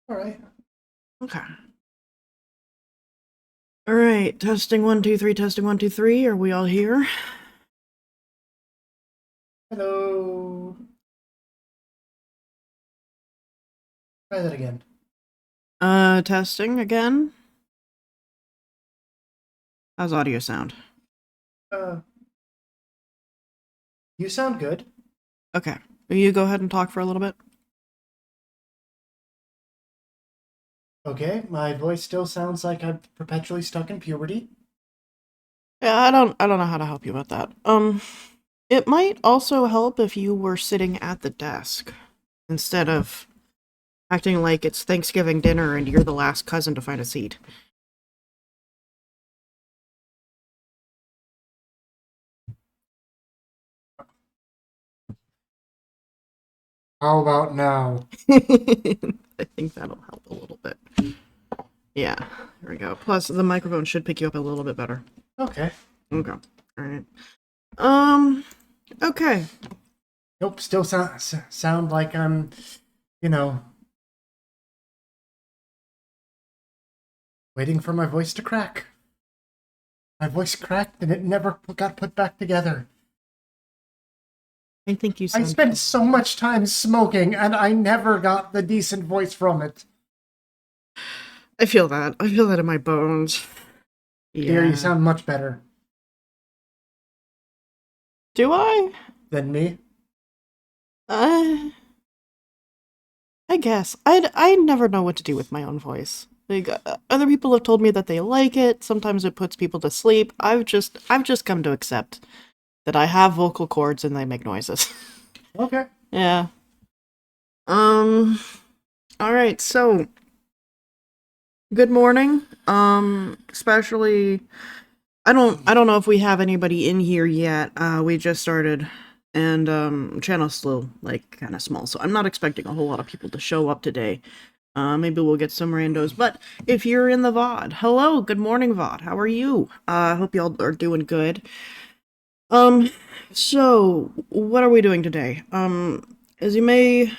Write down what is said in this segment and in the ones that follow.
All right. Okay. All right. Testing 1 2 3. Testing 1 2 3. Are we all here? Hello. Try that again. Testing again. How's audio sound? Uh, you sound good. Okay. Will you go ahead and talk for a little bit? Okay, my voice still sounds like I'm perpetually stuck in puberty. Yeah, I don't know how to help you with that. It might also help if you were sitting at the desk instead of acting like it's Thanksgiving dinner and you're the last cousin to find a seat. How about now? I think that'll help a little bit. Yeah, there we go. Plus, the microphone should pick you up a little bit better. Okay. Okay. All right. Um. Okay. Nope, still sound like I'm, you know, waiting for my voice to crack. My voice cracked and it never got put back together. I think you I sound. spent so much time smoking and I never got the decent voice from it. I feel that. I feel that in my bones. Dear, you Yeah. sound much better Do I? than me. Uh. I guess. I never know what to do with my own voice. Like other people have told me that they like it. Sometimes it puts people to sleep. I've just come to accept that I have vocal cords and they make noises. Okay. Yeah. Um. All right. So, good morning. Especially I don't know if we have anybody in here yet. We just started and channel's still like kind of small, so I'm not expecting a whole lot of people to show up today. Maybe we'll get some randos. But if you're in the VOD, hello, good morning, VOD. How are you? I hope y'all are doing good. Um, so what are we doing today? As you may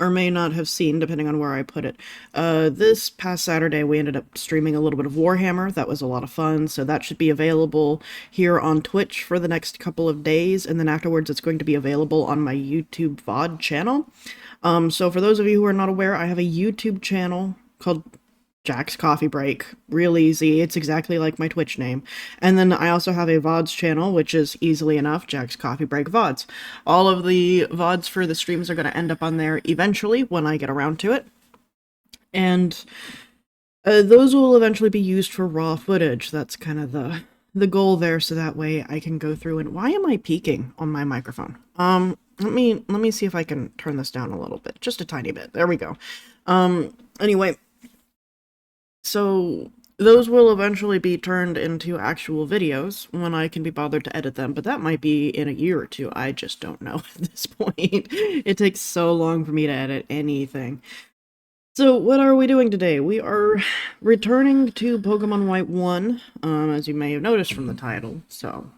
or may not have seen, depending on where I put it, this past Saturday we ended up streaming a little bit of Warhammer. That was a lot of fun, so that should be available here on Twitch for the next couple of days, and then afterwards it's going to be available on my YouTube VOD channel. So for those of you who are not aware, I have a YouTube channel called Jack's Coffee Break. Real easy. It's exactly like my Twitch name. And then I also have a VODs channel, which is easily enough, Jack's Coffee Break VODs. All of the VODs for the streams are going to end up on there eventually when I get around to it. And those will eventually be used for raw footage. That's kind of the goal there, so that way I can go through and why am I peaking on my microphone? Let me see if I can turn this down a little bit, just a tiny bit. There we go. Anyway, so those will eventually be turned into actual videos when I can be bothered to edit them, but that might be in a year or two. I just don't know at this point. It takes so long for me to edit anything. So what are we doing today? We are returning to Pokemon White 1, as you may have noticed from the title. So,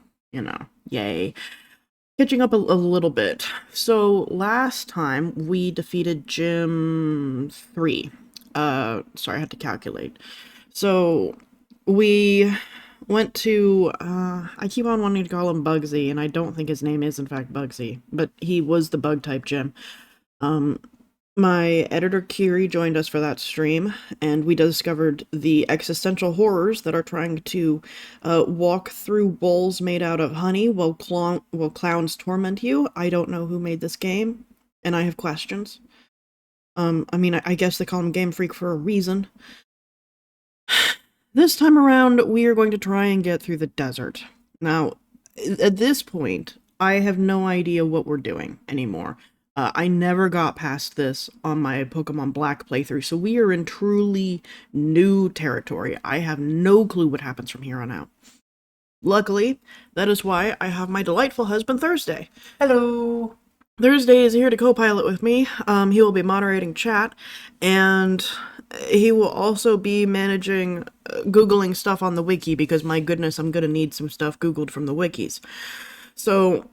yay. Catching up a little bit. So last time we defeated Gym 3. Sorry, I had to calculate. So we went to, I keep on wanting to call him Bugsy, and I don't think his name is in fact Bugsy, but he was the bug type gym. My editor Kiri joined us for that stream, and we discovered the existential horrors that are trying to walk through bowls made out of honey while clowns torment you. I don't know who made this game, and I have questions. I guess they call him Game Freak for a reason. This time around, we are going to try and get through the desert. Now, at this point, I have no idea what we're doing anymore. I never got past this on my Pokemon Black playthrough, so we are in truly new territory. I have no clue what happens from here on out. Luckily, that is why I have my delightful husband Thursday. Hello. Thursday is here to co-pilot with me. He will be moderating chat, and he will also be managing Googling stuff on the wiki, because my goodness, I'm gonna need some stuff Googled from the wikis. So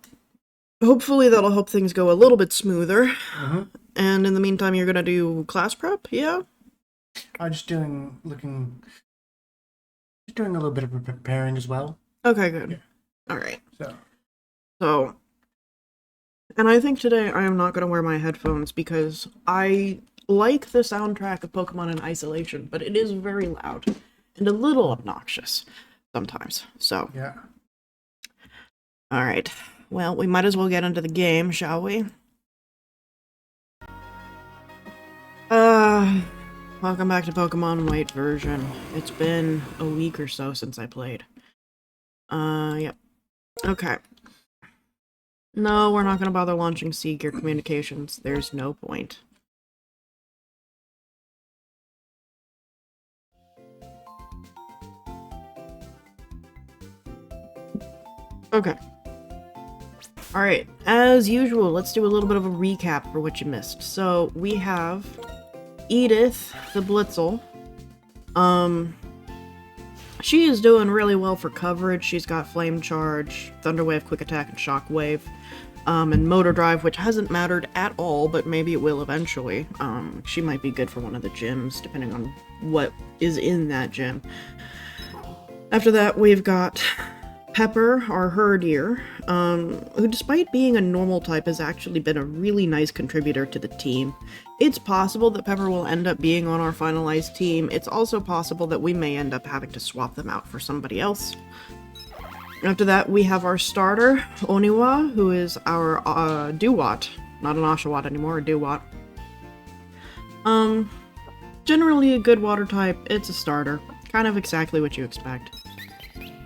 hopefully that'll help things go a little bit smoother. And in the meantime, you're gonna do class prep, yeah? I'm just doing a little bit of preparing as well. Okay, good. Yeah. All right. So, And I think today I am not going to wear my headphones because I like the soundtrack of Pokemon in Isolation, but it is very loud and a little obnoxious sometimes. So, yeah. all right. Well, we might as well get into the game, shall we? Welcome back to Pokemon White version. It's been a week or so since I played. Yep. Okay. No, we're not going to bother launching Sea-Gear Communications. There's no point. Okay. Alright, as usual, let's do a little bit of a recap for what you missed. So, we have Edith, the Blitzel. She is doing really well for coverage. She's got Flame Charge, Thunder Wave, Quick Attack, and Shock Wave. And Motor Drive, which hasn't mattered at all, but maybe it will eventually. She might be good for one of the gyms, depending on what is in that gym. After that, we've got Pepper, our Herdier, who despite being a normal type has actually been a really nice contributor to the team. It's possible that Pepper will end up being on our finalized team. It's also possible that we may end up having to swap them out for somebody else. After that, we have our starter, Oniwa, who is our Dewott. Not an Oshawott anymore, a Dewott. Generally a good water type. It's a starter. Kind of exactly what you expect.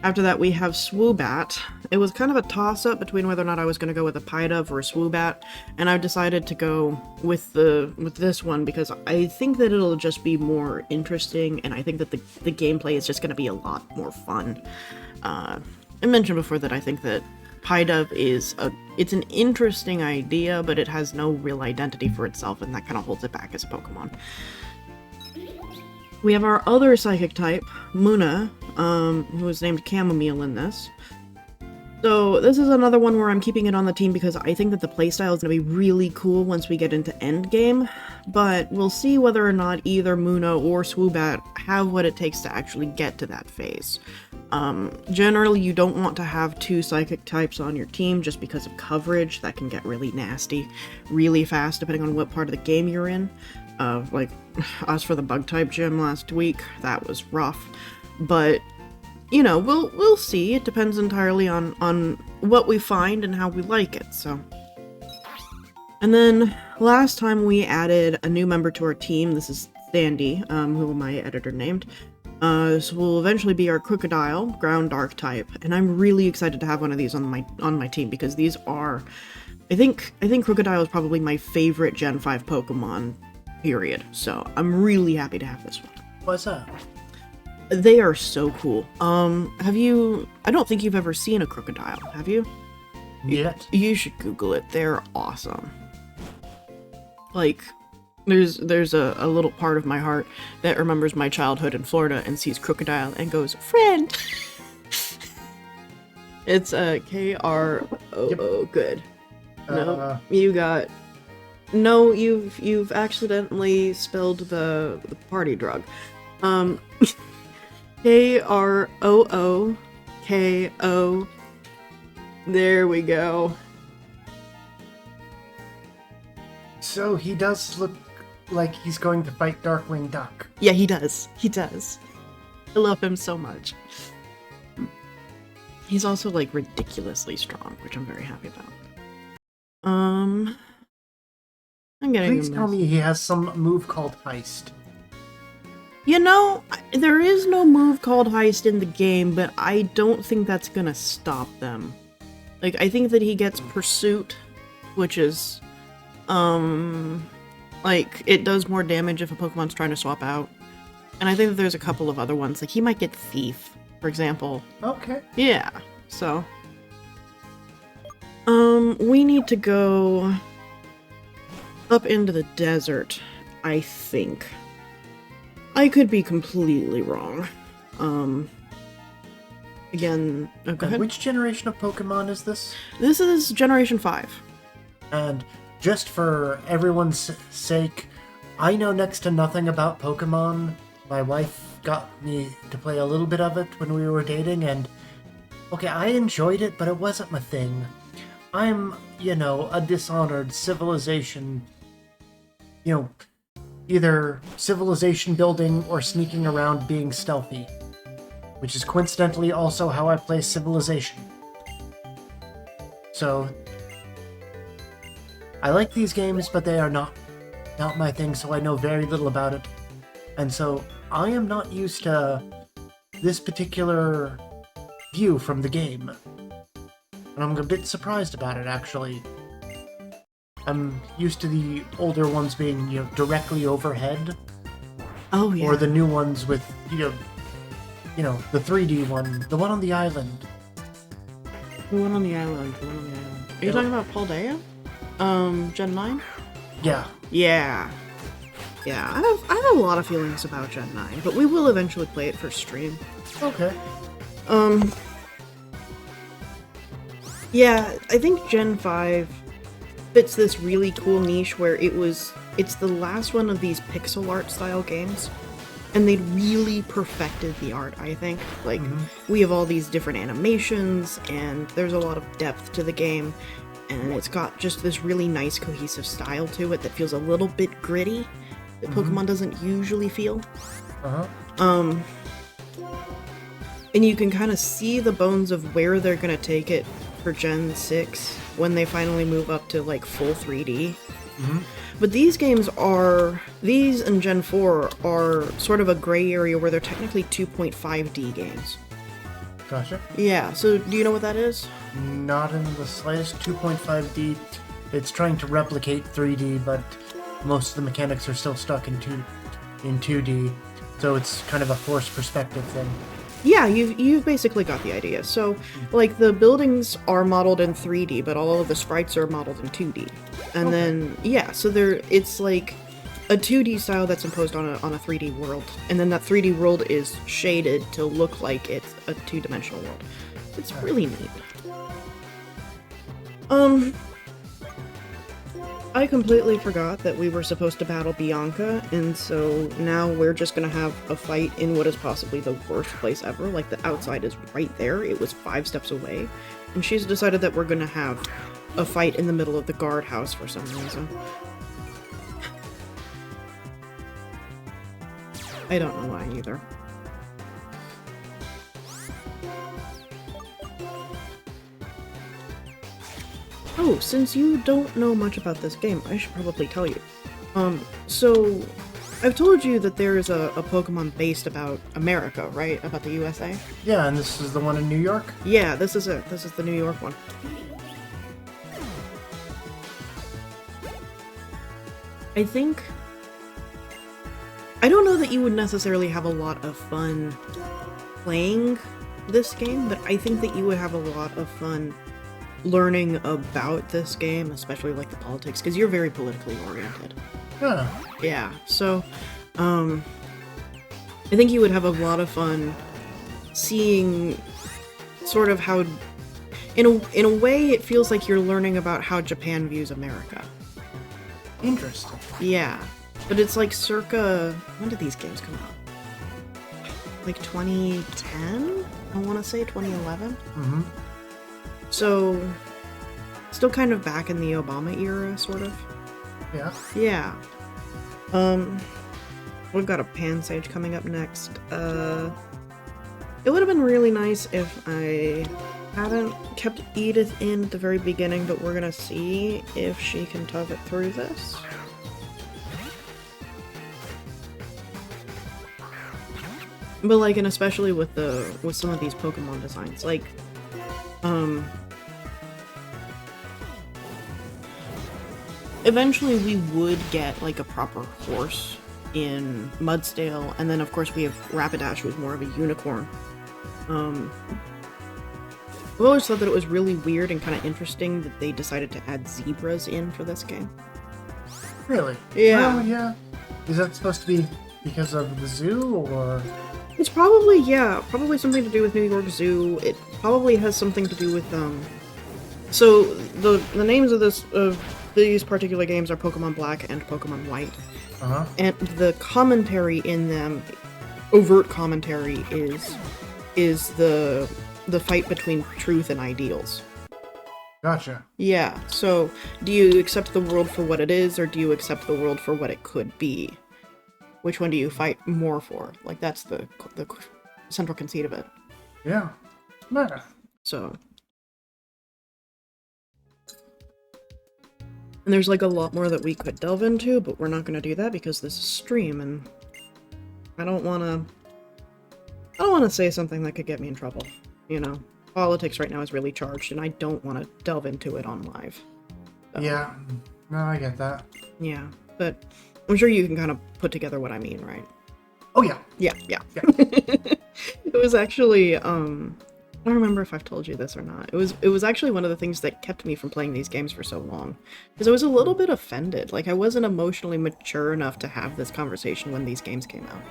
After that, we have Swoobat. It was kind of a toss-up between whether or not I was going to go with a Pidove or a Swoobat, and I've decided to go with this one because I think that it'll just be more interesting, and I think that the gameplay is just going to be a lot more fun. I mentioned before that I think that Pidove it's an interesting idea, but it has no real identity for itself, and that kind of holds it back as a Pokemon. We have our other Psychic type, Munna, who is named Chamomile in this. So this is another one where I'm keeping it on the team because I think that the playstyle is going to be really cool once we get into endgame, but we'll see whether or not either Munna or Swoobat have what it takes to actually get to that phase. Generally, you don't want to have two Psychic types on your team just because of coverage. That can get really nasty really fast depending on what part of the game you're in. Like us for the Bug-type gym last week, that was rough. But, you know, we'll see. It depends entirely on what we find and how we like it, so. And then, last time we added a new member to our team. This is Sandy, who my editor named. This will eventually be our Crocodile, ground dark type, and I'm really excited to have one of these on my team because these are, I think Crocodile is probably my favorite Gen 5 Pokemon, period. So I'm really happy to have this one. What's up? They are so cool. I don't think you've ever seen a Crocodile, have you? Yet. You should Google it. They're awesome. Like, there's a little part of my heart that remembers my childhood in Florida and sees Crocodile and goes, friend! It's Kroo. Yep. Good. No, you got... No, you've accidentally spilled the party drug. Krooko. There we go. So he does look like he's going to fight Darkwing Duck. Yeah, he does. He does. I love him so much. He's also, like, ridiculously strong, which I'm very happy about. I'm getting Please tell me he has some move called Heist. You know, there is no move called Heist in the game, but I don't think that's gonna stop them. Like, I think that he gets Pursuit, which is, like, it does more damage if a Pokemon's trying to swap out. And I think that there's a couple of other ones. Like, he might get Thief, for example. Okay. Yeah, so. We need to go up into the desert, I think. I could be completely wrong. Again, go ahead. Which generation of Pokemon is this? This is Generation 5. And just for everyone's sake, I know next to nothing about Pokemon. My wife got me to play a little bit of it when we were dating, and okay, I enjoyed it, but it wasn't my thing. I'm, a dishonored civilization, either civilization building or sneaking around being stealthy, which is coincidentally also how I play Civilization. So, I like these games, but they are not my thing, so I know very little about it. And so, I am not used to this particular view from the game. And I'm a bit surprised about it, actually. I'm used to the older ones being, directly overhead. Oh, yeah. Or the new ones with, the 3D one. The one on the island. The one on the island. Are you talking about Paldea? Gen 9? Yeah. Yeah. Yeah, I have a lot of feelings about Gen 9, but we will eventually play it for stream. Okay. Yeah, I think Gen 5 fits this really cool niche where it's the last one of these pixel art style games, and they really perfected the art, I think. Like, we have all these different animations, and there's a lot of depth to the game, and it's got just this really nice cohesive style to it that feels a little bit gritty, that Pokemon doesn't usually feel. And you can kind of see the bones of where they're gonna take it for Gen 6 when they finally move up to like full 3D. But these and Gen 4 are sort of a gray area where they're technically 2.5D games. Gotcha. Yeah, so do you know what that is? Not in the slightest. 2.5D. It's trying to replicate 3D, but most of the mechanics are still stuck in 2D. So it's kind of a forced perspective thing. Yeah, you've basically got the idea. So, like, the buildings are modeled in 3D, but all of the sprites are modeled in 2D. And then, yeah, so it's like a 2D style that's imposed on a 3D world. And then that 3D world is shaded to look like it's a two-dimensional world. It's really neat. I completely forgot that we were supposed to battle Bianca, and so now we're just gonna have a fight in what is possibly the worst place ever. Like, the outside is right there, it was 5 steps away, and she's decided that we're gonna have a fight in the middle of the guardhouse for some reason. I don't know why either. Oh, since you don't know much about this game, I should probably tell you. So I've told you that there is a Pokemon based about America, right? About the USA? Yeah, and this is the one in New York? Yeah, this is it. This is the New York one. I don't know that you would necessarily have a lot of fun playing this game, but I think that you would have a lot of fun learning about this game, especially like the politics, because you're very politically oriented. Yeah, so I think you would have a lot of fun seeing sort of how in a way it feels like you're learning about how Japan views America. Interesting. Yeah, but it's like circa, when did these games come out? Like 2010? I want to say 2011. So, still kind of back in the Obama era, sort of. Yeah. Yeah. We've got a Pansage coming up next. It would have been really nice if I hadn't kept Edith in at the very beginning, but we're gonna see if she can tough it through this. But like, and especially with some of these Pokemon designs, like, eventually we would get like a proper horse in Mudsdale, and then of course we have Rapidash, who's more of a unicorn. I've always thought that it was really weird and kind of interesting that they decided to add zebras in for this game. Really? Yeah. Well, yeah. Is that supposed to be because of the zoo, or...? It's probably, yeah, probably something to do with New York Zoo. It probably has something to do with, so the names of these particular games are Pokemon Black and Pokemon White. Uh-huh. and the commentary in them, overt commentary, is the fight between truth and ideals. Gotcha. Yeah, so do you accept the world for what it is, or do you accept the world for what it could be? Which one do you fight more for? Like, that's the central conceit of it. Yeah. Nah. So, and there's like a lot more that we could delve into, but we're not going to do that because this is stream, and I don't want to say something that could get me in trouble, you know? Politics right now is really charged, and I don't want to delve into it on live. So, Yeah. No, I get that. yeah, but I'm sure you can kind of put together what I mean, right? Oh, yeah. Yeah. Yeah. It was actually, I don't remember if I've told you this or not. It was actually one of the things that kept me from playing these games for so long. Because I was a little bit offended. Like, I wasn't emotionally mature enough to have this conversation when these games came out.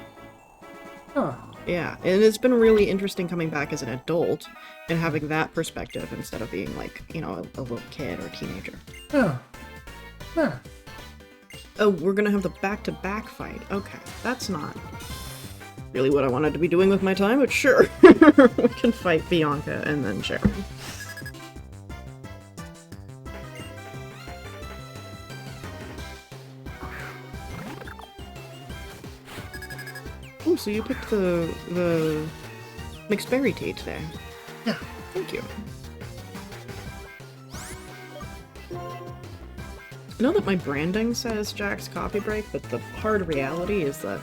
Huh. Yeah, and it's been really interesting coming back as an adult and having that perspective instead of being like, you know, a little kid or a teenager. Yeah. Yeah. Oh, we're gonna have the back-to-back fight. Okay, that's not really what I wanted to be doing with my time, but sure. We can fight Bianca and then Sharon. Oh, so you picked the mixed berry tea today. Yeah. Thank you. I know that my branding says Jack's Coffee Break, but the hard reality is that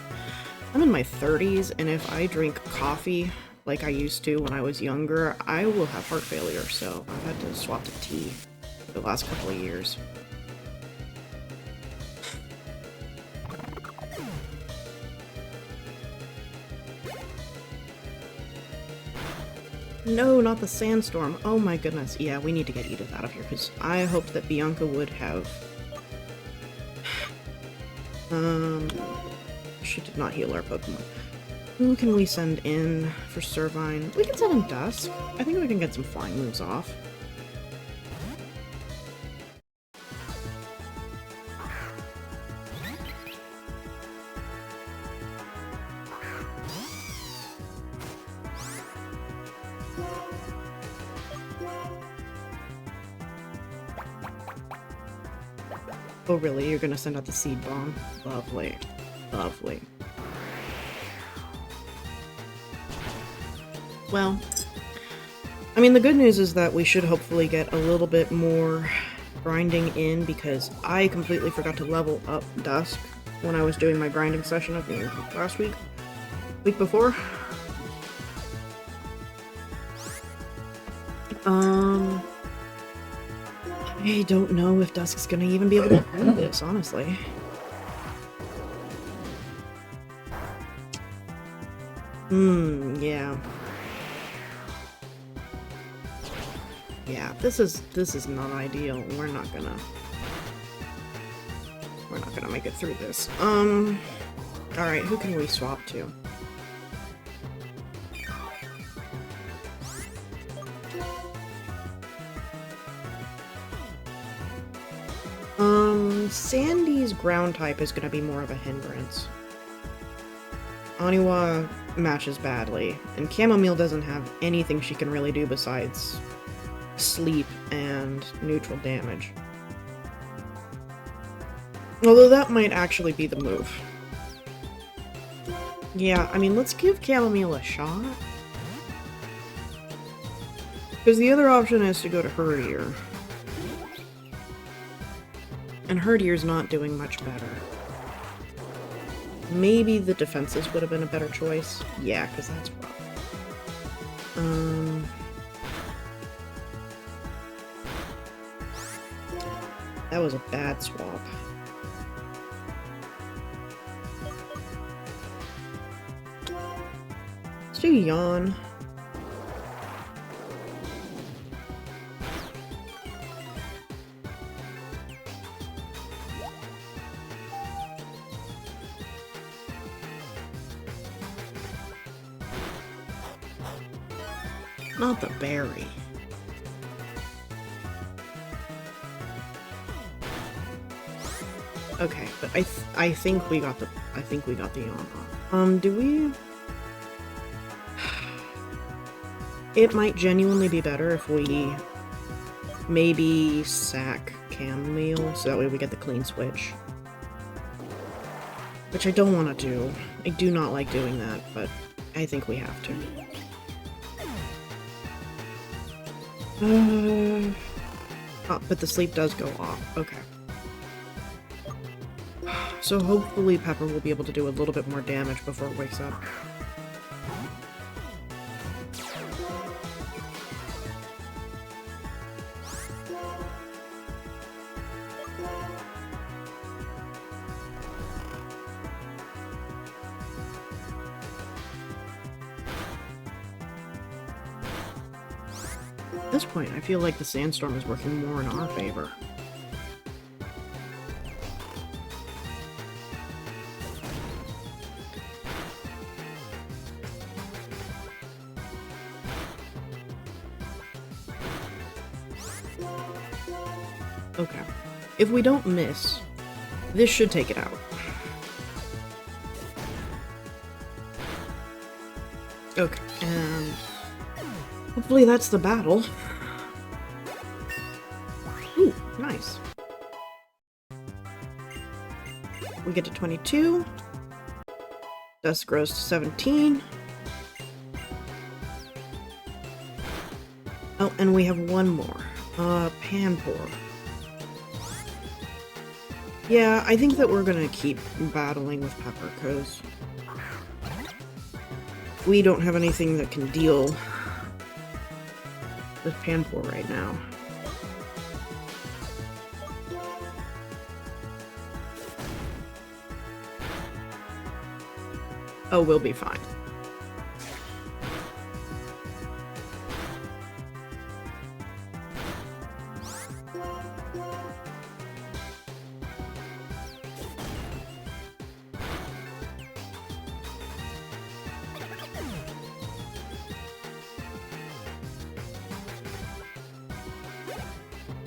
I'm in my 30s, and if I drink coffee like I used to when I was younger, I will have heart failure, so I've had to swap to tea for the last couple of years. No, not the sandstorm. Oh my goodness. Yeah, we need to get Edith out of here, because I hoped that Bianca would have... She did not heal our Pokemon. Who can we send in for Servine? We can send in Dusk. I think we can get some flying moves off. Oh really? You're gonna send out the Seed Bomb? Lovely. Lovely. Well, I mean, the good news is that we should hopefully get a little bit more grinding in, because I completely forgot to level up Dusk when I was doing my grinding session of the last week before. I don't know if Dusk's gonna even be able to do this, honestly. Yeah. Yeah, this is not ideal. We're not gonna make it through this. Alright, who can we swap to? Sandy's ground type is gonna be more of a hindrance. Aniwa matches badly, and Chamomile doesn't have anything she can really do besides sleep and neutral damage. Although that might actually be the move. Yeah, I mean, let's give Chamomile a shot. Because the other option is to go to Herdier. And Herdier's not doing much better. Maybe the defenses would have been a better choice. Yeah, because that's rough. That was a bad swap. Let's do Yawn. Not the berry. Okay, but I think we got the on. Do we? It might genuinely be better if we maybe sack Chamomile, so that way we get the clean switch. Which I don't want to do. I do not like doing that, but I think we have to. Oh, but the sleep does go off. Okay. So hopefully Pepper will be able to do a little bit more damage before it wakes up. At this point, I feel like the sandstorm is working more in our favor. Okay. If we don't miss, this should take it out. Okay, and hopefully that's the battle. Ooh, nice. We get to 22. Dust grows to 17. Oh, and we have one more. Panpour. Yeah, I think that we're gonna keep battling with Pepper, because we don't have anything that can deal with Panpour right now. Oh, we'll be fine.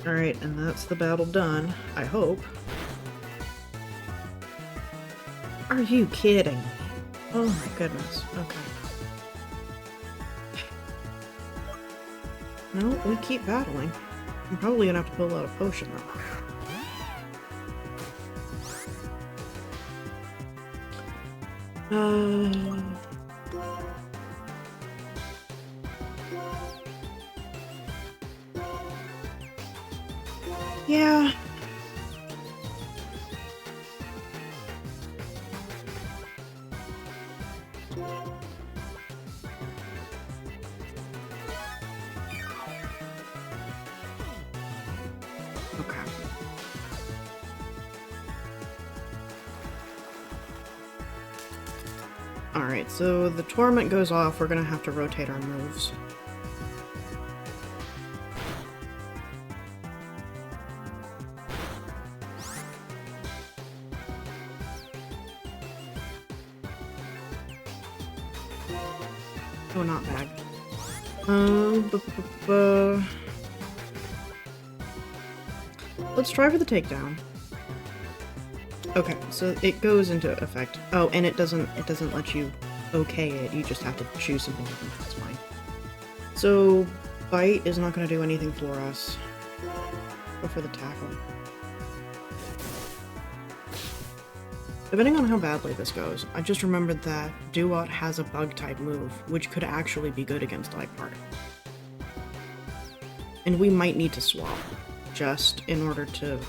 Alright, and that's the battle done, I hope. Are you kidding? Oh my goodness, okay. No, we keep battling. I'm probably gonna have to pull out a potion though. Yeah. Okay. Alright, so the torment goes off, we're gonna have to rotate our moves. Oh, not bad. Let's try for the takedown. Okay, so it goes into effect. Oh, and it doesn't let you okay it. You just have to choose something different. That's fine. So bite is not going to do anything for us. Go for the tackle. Depending on how badly this goes, I just remembered that Duat has a bug-type move, which could actually be good against Liepard. And we might need to swap, just in order to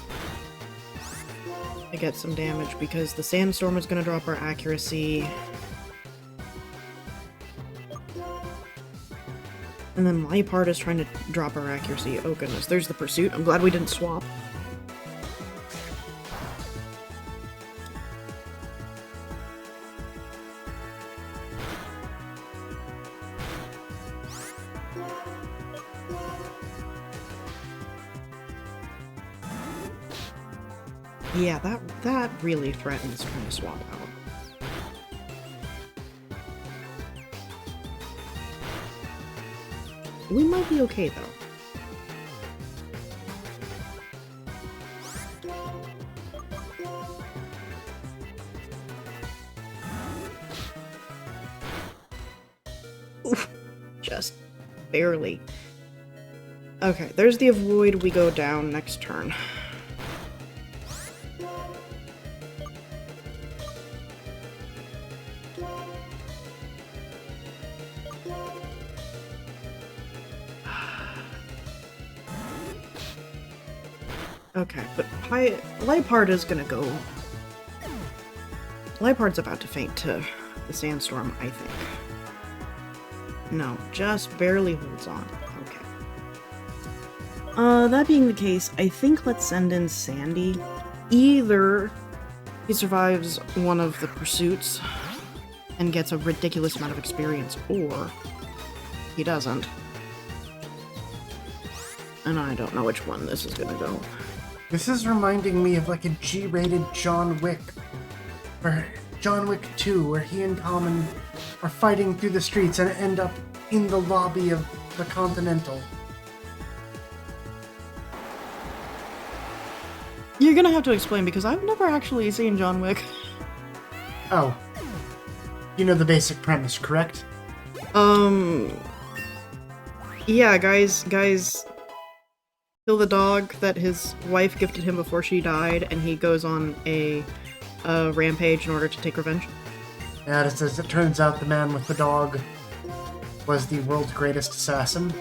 get some damage, because the Sandstorm is going to drop our accuracy. And then Liepard is trying to drop our accuracy. Oh goodness, there's the Pursuit. I'm glad we didn't swap. Yeah, that really threatens trying to swap out. We might be okay, though. Just barely. Okay, there's the avoid. We go down next turn. Okay, but Lipard is gonna go. Lipard's about to faint to the sandstorm, I think. No, just barely holds on. Okay. That being the case, I think let's send in Sandy. Either he survives one of the pursuits and gets a ridiculous amount of experience, or he doesn't. And I don't know which one this is gonna go. This is reminding me of like a G-rated John Wick, or John Wick 2, where he and Common are fighting through the streets and end up in the lobby of the Continental. You're gonna have to explain, because I've never actually seen John Wick. Oh. You know the basic premise, correct? Yeah, guys kill the dog that his wife gifted him before she died, and he goes on a rampage in order to take revenge. And as it turns out, the man with the dog was the world's greatest assassin.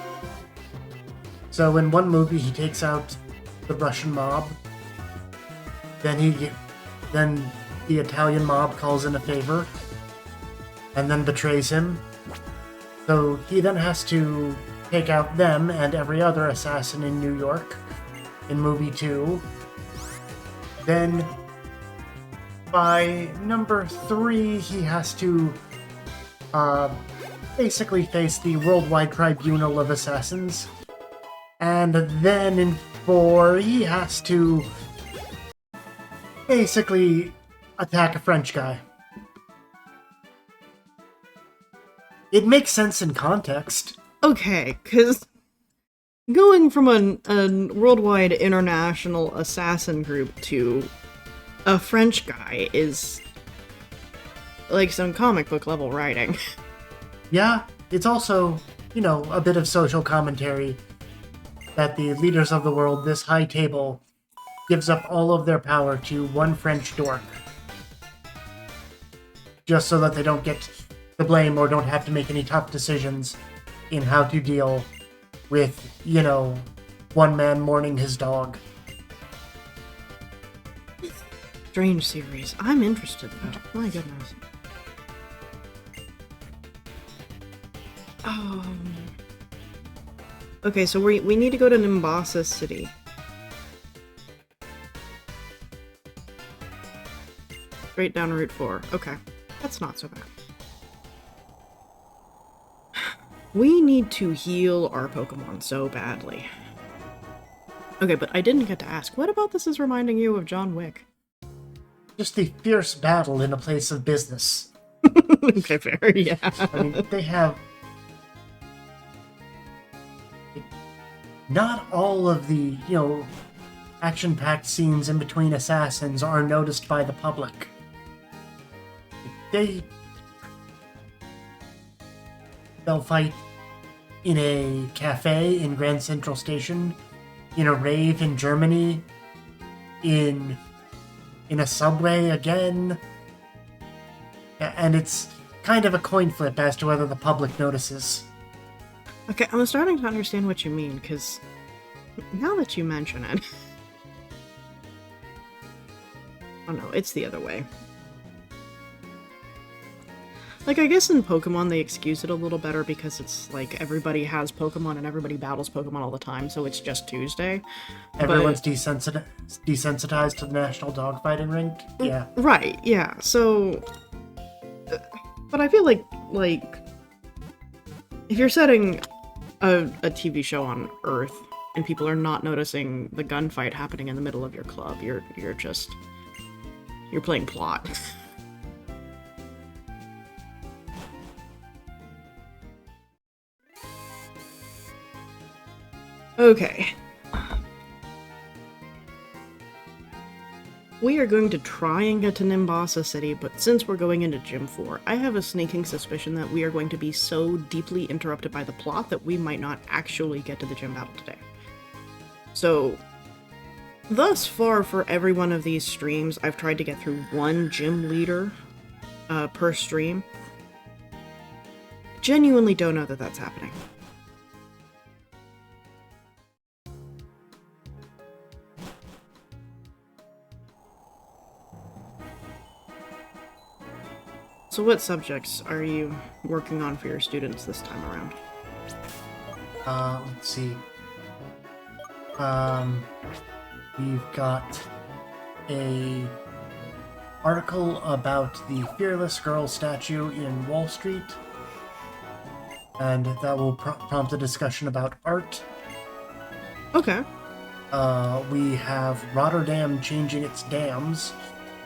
So in one movie, he takes out the Russian mob. Then the Italian mob calls in a favor, and then betrays him. So he then has to take out them and every other assassin in New York in movie 2. Then by number 3, he has to basically face the Worldwide Tribunal of Assassins. And then in 4, he has to basically attack a French guy. It makes sense in context. Okay, because going from a worldwide international assassin group to a French guy is like some comic book level writing. Yeah, it's also, a bit of social commentary that the leaders of the world, this high table, gives up all of their power to one French dork. Just so that they don't get the blame or don't have to make any tough decisions in how to deal with, one man mourning his dog. Strange series. I'm interested though. My goodness. Okay, so we need to go to Nimbasa City. Straight down Route 4. Okay. That's not so bad. We need to heal our Pokemon so badly. Okay, but I didn't get to ask, what about this is reminding you of John Wick? Just the fierce battle in a place of business. Okay, fair, yeah. I mean, they have... Not all of the, action-packed scenes in between assassins are noticed by the public. They'll fight in a cafe in Grand Central Station, in a rave in Germany, in a subway again, and it's kind of a coin flip as to whether the public notices. Okay, I'm starting to understand what you mean, because now that you mention it... Oh no, it's the other way. Like, I guess in Pokemon they excuse it a little better because it's like everybody has Pokemon and everybody battles Pokemon all the time, so it's just Tuesday. Everyone's desensitized to the National Dogfighting Ring? Yeah. Right, yeah, so... But I feel like, if you're setting a TV show on Earth and people are not noticing the gunfight happening in the middle of your club, you're playing plot. Okay. We are going to try and get to Nimbasa City, but since we're going into Gym 4, I have a sneaking suspicion that we are going to be so deeply interrupted by the plot that we might not actually get to the gym battle today. So, thus far for every one of these streams, I've tried to get through one gym leader per stream. Genuinely don't know that that's happening. So what subjects are you working on for your students this time around? Let's see. We've got a article about the Fearless Girl statue in Wall Street, and that will prompt a discussion about art. Okay. We have Rotterdam changing its dams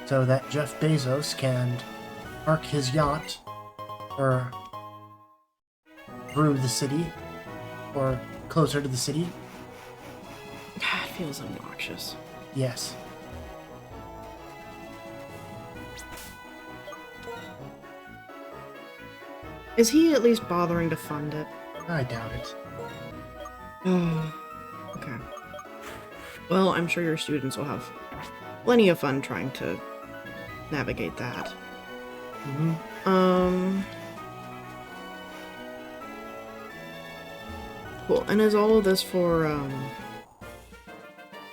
so that Jeff Bezos can park his yacht or through the city or closer to the city. God, it feels obnoxious. Yes. Is he at least bothering to fund it? I doubt it. Okay. Well, I'm sure your students will have plenty of fun trying to navigate that. Cool. And is all of this for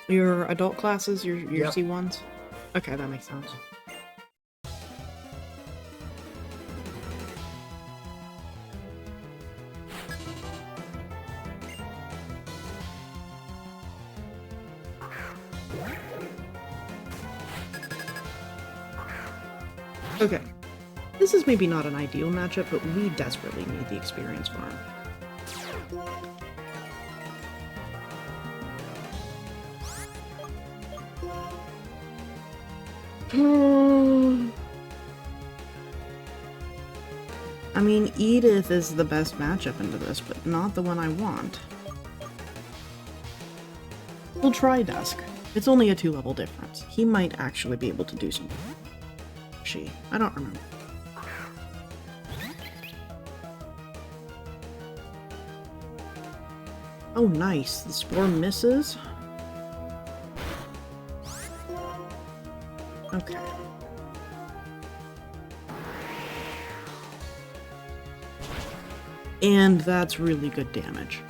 your adult classes, your Yep. C1s? Okay, that makes sense. Okay. This is maybe not an ideal matchup, but we desperately need the experience farm. I mean, Edith is the best matchup into this, but not the one I want. We'll try Dusk. It's only a 2-level difference. He might actually be able to do something. She. I don't remember. Oh, nice. The spore misses. Okay. And that's really good damage.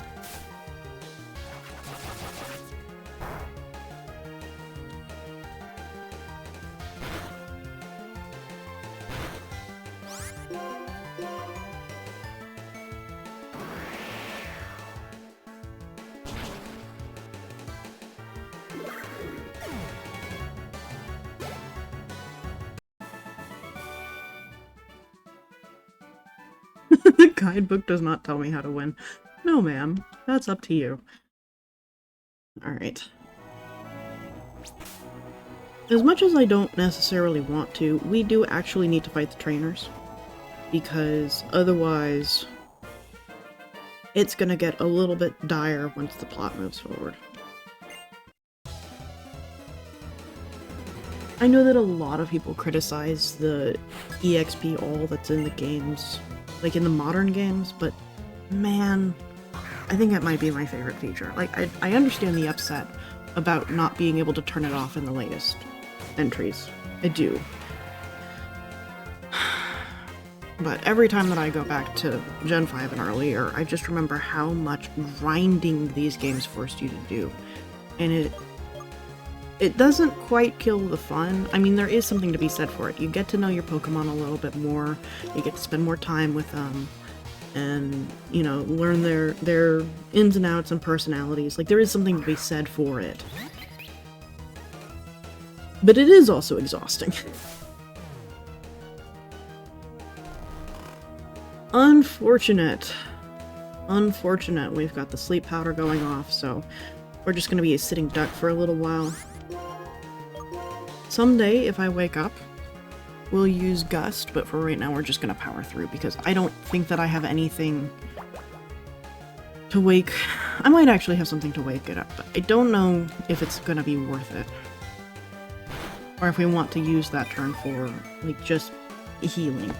The guidebook does not tell me how to win. No, ma'am. That's up to you. Alright. As much as I don't necessarily want to, we do actually need to fight the trainers. Because otherwise, it's gonna get a little bit dire once the plot moves forward. I know that a lot of people criticize the EXP all that's in the games, like in the modern games, but man, I think that might be my favorite feature. Like, I understand the upset about not being able to turn it off in the latest entries. I do. But every time that I go back to Gen 5 and earlier, I just remember how much grinding these games forced you to do. And it doesn't quite kill the fun. I mean, there is something to be said for it. You get to know your Pokemon a little bit more, you get to spend more time with them, and, you know, learn their ins and outs and personalities. Like, there is something to be said for it. But it is also exhausting. Unfortunate. Unfortunate. We've got the sleep powder going off, so we're just gonna be a sitting duck for a little while. Someday, if I wake up, we'll use Gust, but for right now we're just gonna power through, because I don't think that I have anything to wake... I might actually have something to wake it up, but I don't know if it's gonna be worth it. Or if we want to use that turn for, like, just healing.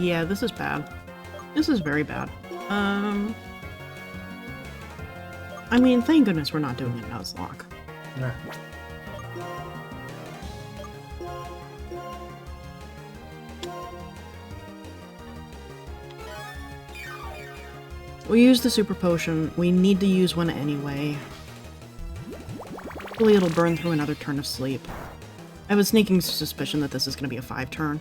Yeah, this is bad. This is very bad. I mean, thank goodness we're not doing a Nuzlocke. Yeah. We use the super potion. We need to use one anyway. Hopefully it'll burn through another turn of sleep. I have a sneaking suspicion that this is going to be a 5-turn.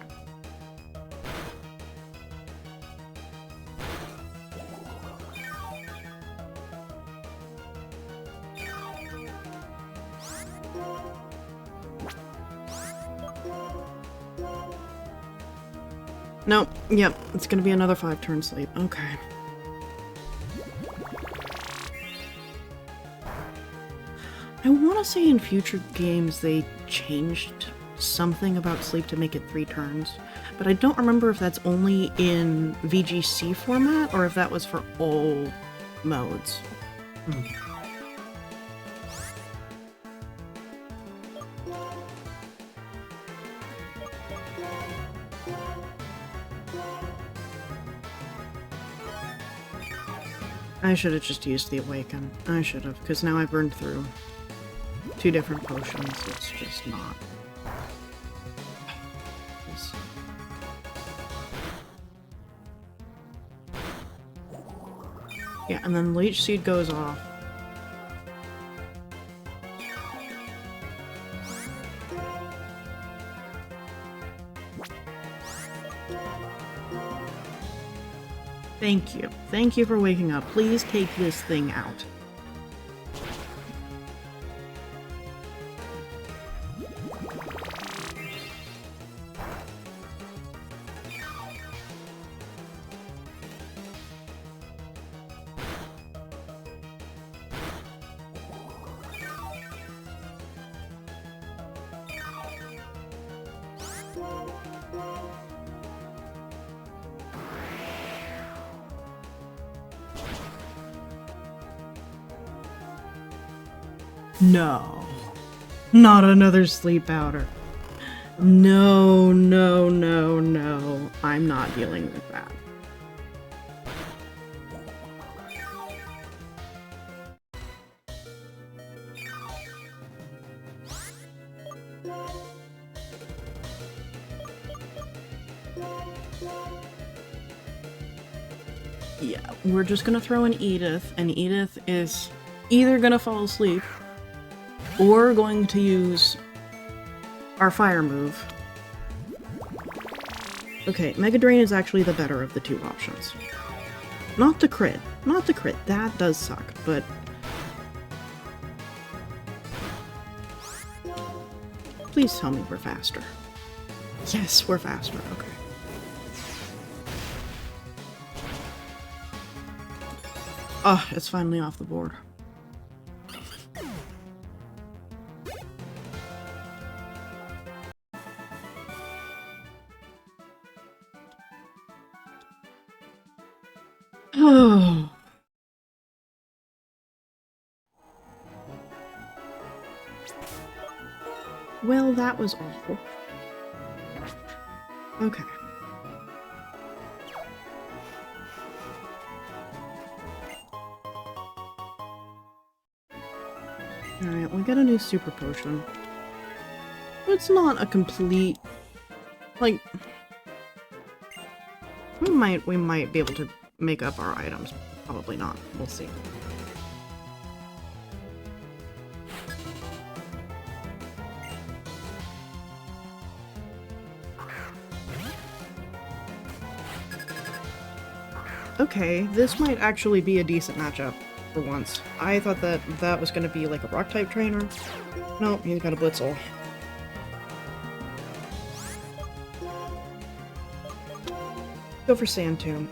Nope. Yep. It's gonna be another 5-turn sleep. Okay. I want to say in future games they changed something about sleep to make it 3 turns, but I don't remember if that's only in VGC format or if that was for all modes. I should have just used the Awaken. I should have, because now I've burned through 2 different potions. It's just not. Yeah, and then Leech Seed goes off. Thank you. Thank you for waking up. Please take this thing out. No. Not another sleep powder. No, no, no, no. I'm not dealing with that. Yeah, we're just gonna throw in Edith, and Edith is either gonna fall asleep or going to use our fire move. Okay, Mega Drain is actually the better of the 2 options. Not the crit. Not the crit. That does suck, but... Please tell me we're faster. Yes, we're faster. Okay. Oh, it's finally off the board. Oh. Well, that was awful. Okay. Alright, we got a new super potion. It's not a complete... like... We might be able to make up our items. Probably not. We'll see. Okay, this might actually be a decent matchup for once. I thought that that was going to be like a rock-type trainer. Nope, he's got a Blitzel. Go for Sand Tomb.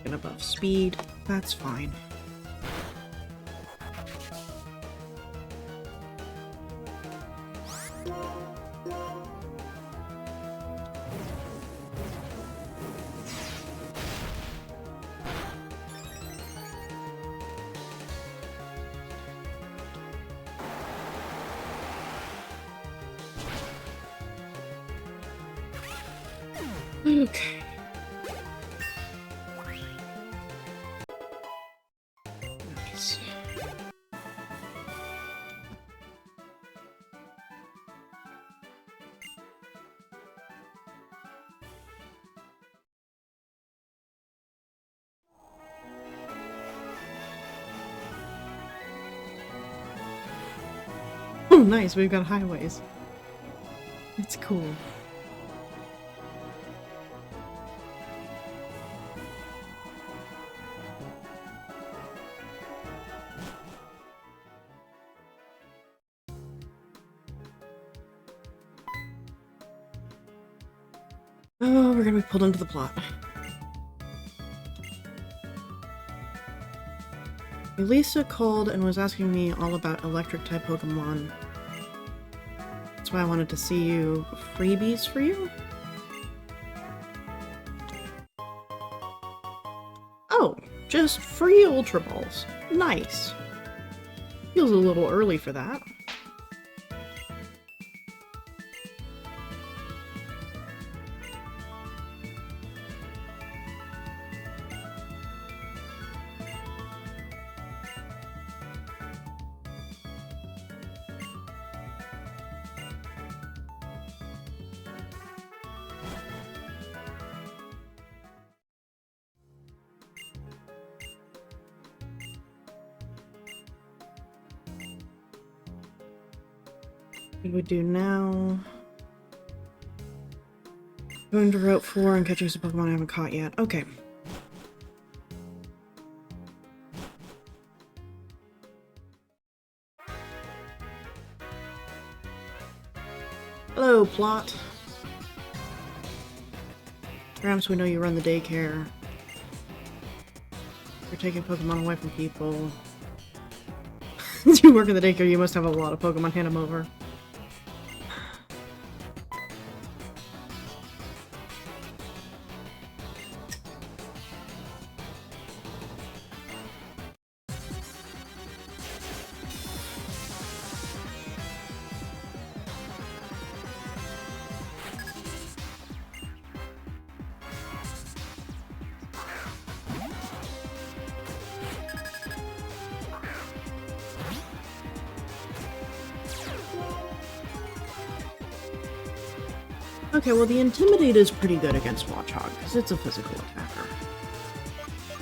Get above speed. That's fine. Okay. Nice. Oh, nice. We've got highways. It's cool. Oh, we're gonna be pulled into the plot. Elisa called and was asking me all about electric-type Pokemon. That's why I wanted to see you. Freebies for you? Oh, just free Ultra Balls. Nice. Feels a little early for that. What do we do now? Going to Route 4 and catching some Pokemon I haven't caught yet. Okay. Hello, plot. Perhaps we know you run the daycare. You're taking Pokemon away from people. You work in the daycare, you must have a lot of Pokemon. Hand them over. Okay, well the Intimidate is pretty good against Watchog, because it's a physical attacker.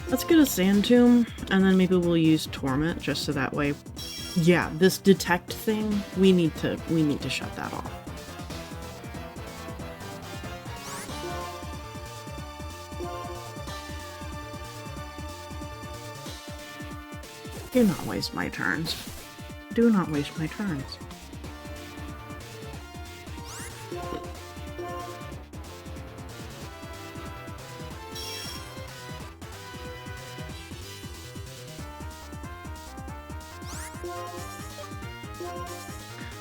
Let's get a Sand Tomb, and then maybe we'll use Torment, just so that way... Yeah, this Detect thing, we need to shut that off. Do not waste my turns. Do not waste my turns.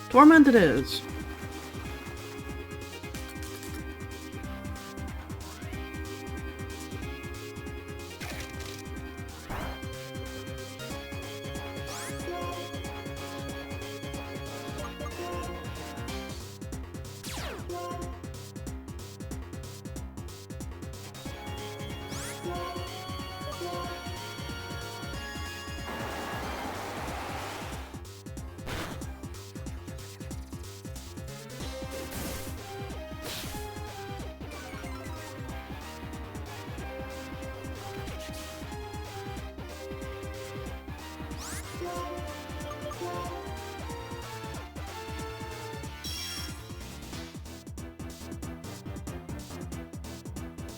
Torment it is.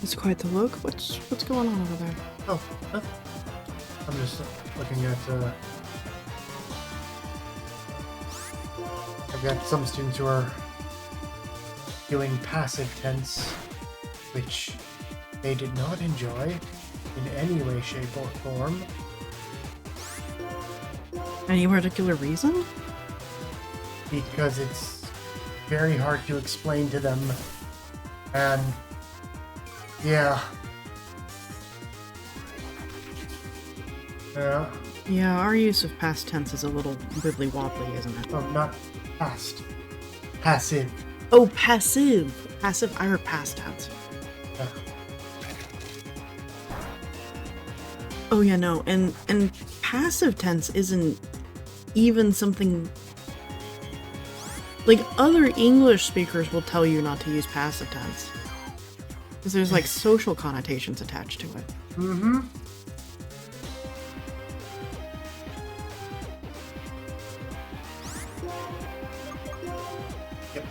It's quite the look. What's going on over there? Oh, nothing. I'm just looking at, I've got some students who are doing passive tense, which they did not enjoy in any way, shape, or form. Any particular reason? Because it's very hard to explain to them. And yeah. Yeah. Yeah, our use of past tense is a little wibbly wobbly, isn't it? Oh, not past. Passive. Oh, passive. Passive. I heard past tense. Yeah. Oh yeah, no, and passive tense isn't even something like other English speakers will tell you not to use passive tense because there's like social connotations attached to it. Mm-hmm. Yep.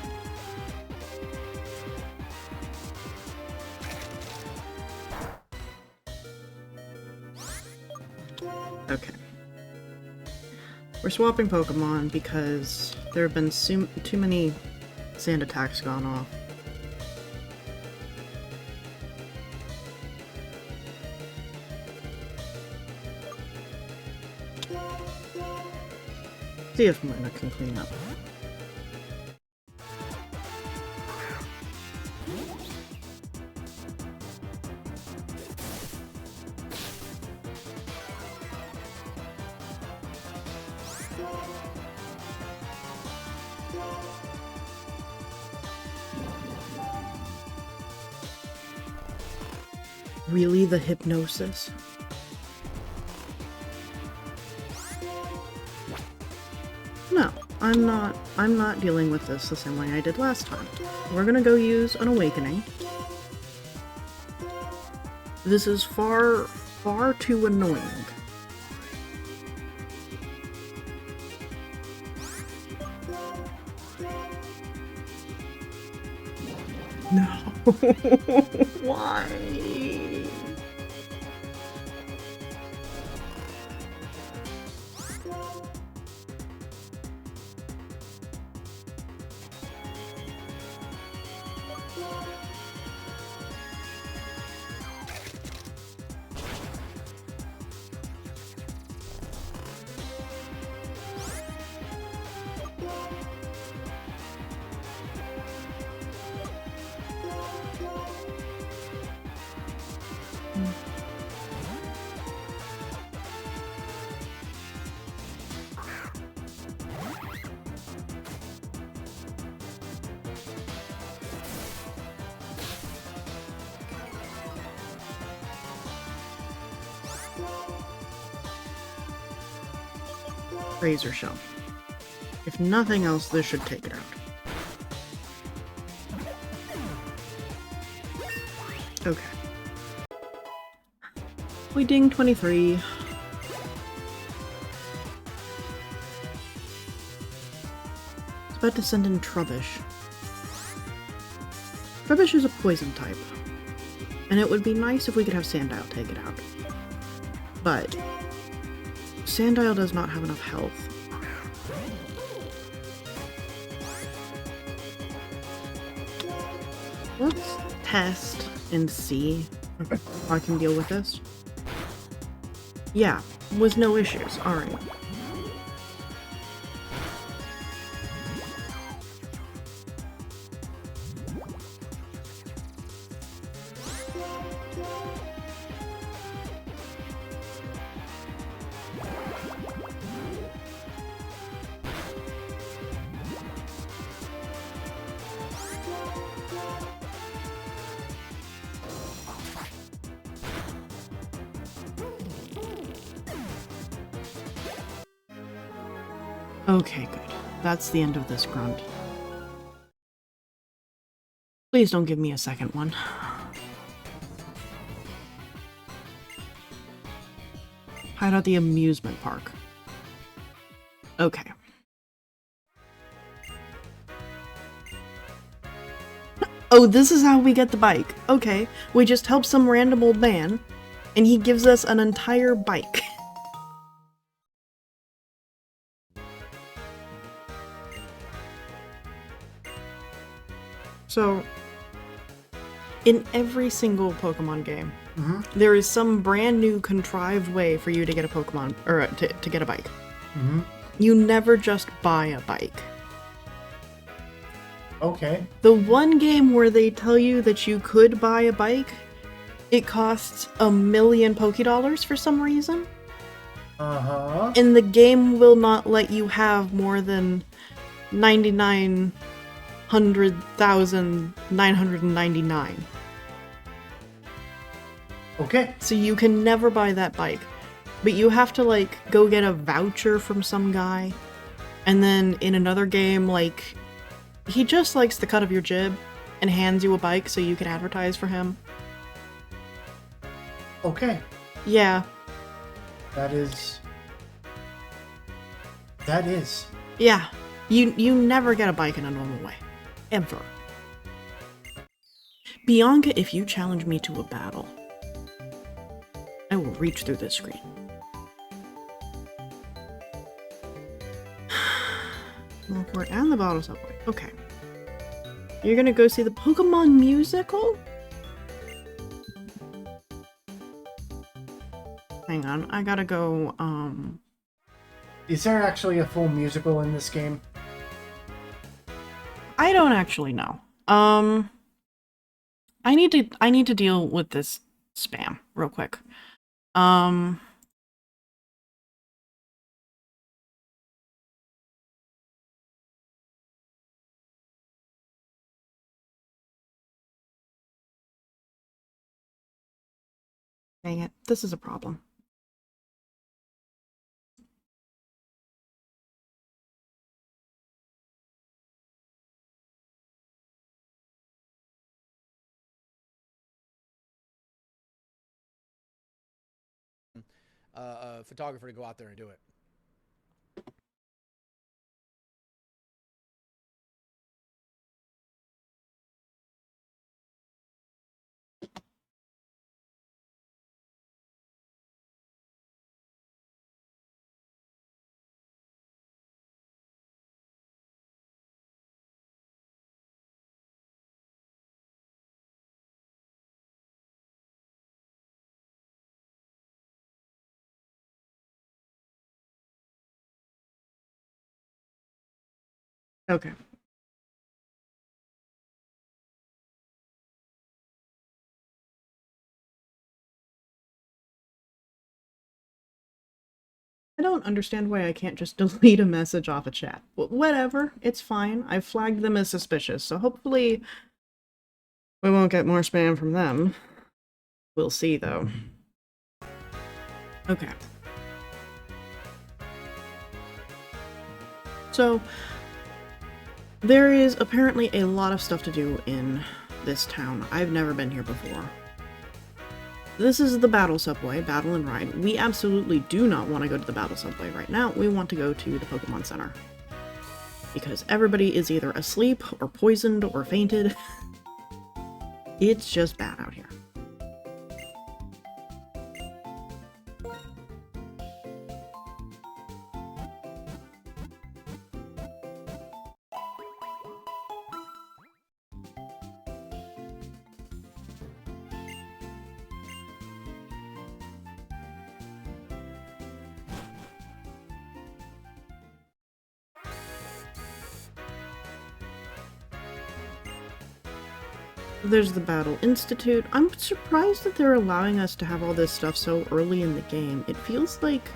Okay. We're swapping Pokemon because there have been too many sand attacks gone off. See if Luna can clean up. Really, the hypnosis? No, I'm not dealing with this the same way I did last time. We're gonna go use an awakening. This is far too annoying. No. Why? Razor Shell. If nothing else, this should take it out. Okay. We ding 23. It's about to send in Trubbish. Trubbish is a poison type. And it would be nice if we could have Sandile take it out. But Sandile does not have enough health. Let's test and see if I can deal with this. Yeah, with no issues. Alright. Okay, good. That's the end of this grunt. Please don't give me a second one. Hide out the amusement park. Okay. Oh, this is how we get the bike. Okay, we just help some random old man, and he gives us an entire bike. So, in every single Pokemon game, there is some brand new contrived way for you to get a Pokemon, or to get a bike. You never just buy a bike. Okay. The one game where they tell you that you could buy a bike, it costs 1,000,000 Pokédollars for some reason. And the game will not let you have more than 99,999. Okay. So you can never buy that bike. But you have to, like, go get a voucher from some guy. And then in another game, like, he just likes the cut of your jib and hands you a bike so you can advertise for him. Okay. Yeah. That is. Yeah. You never get a bike in a normal way. Ever. Bianca, if you challenge me to a battle, I will reach through this screen. Lockport and the Battle Subway. Okay. You're gonna go see the Pokemon musical? Hang on, I gotta go, Is there actually a full musical in this game? I don't actually know. I need to deal with this spam real quick. Dang it, this is a problem. A photographer to go out there and do it. Okay. I don't understand why I can't just delete a message off a chat. Whatever, it's fine. I've flagged them as suspicious, so hopefully we won't get more spam from them. We'll see, though. Okay. So, there is apparently a lot of stuff to do in this town. I've never been here before. This is the Battle Subway, Battle and Ride. We absolutely do not want to go to the Battle Subway right now. We want to go to the Pokemon Center. Because everybody is either asleep, or poisoned, or fainted. It's just bad out here. There's the Battle Institute. I'm surprised that they're allowing us to have all this stuff so early in the game. It feels like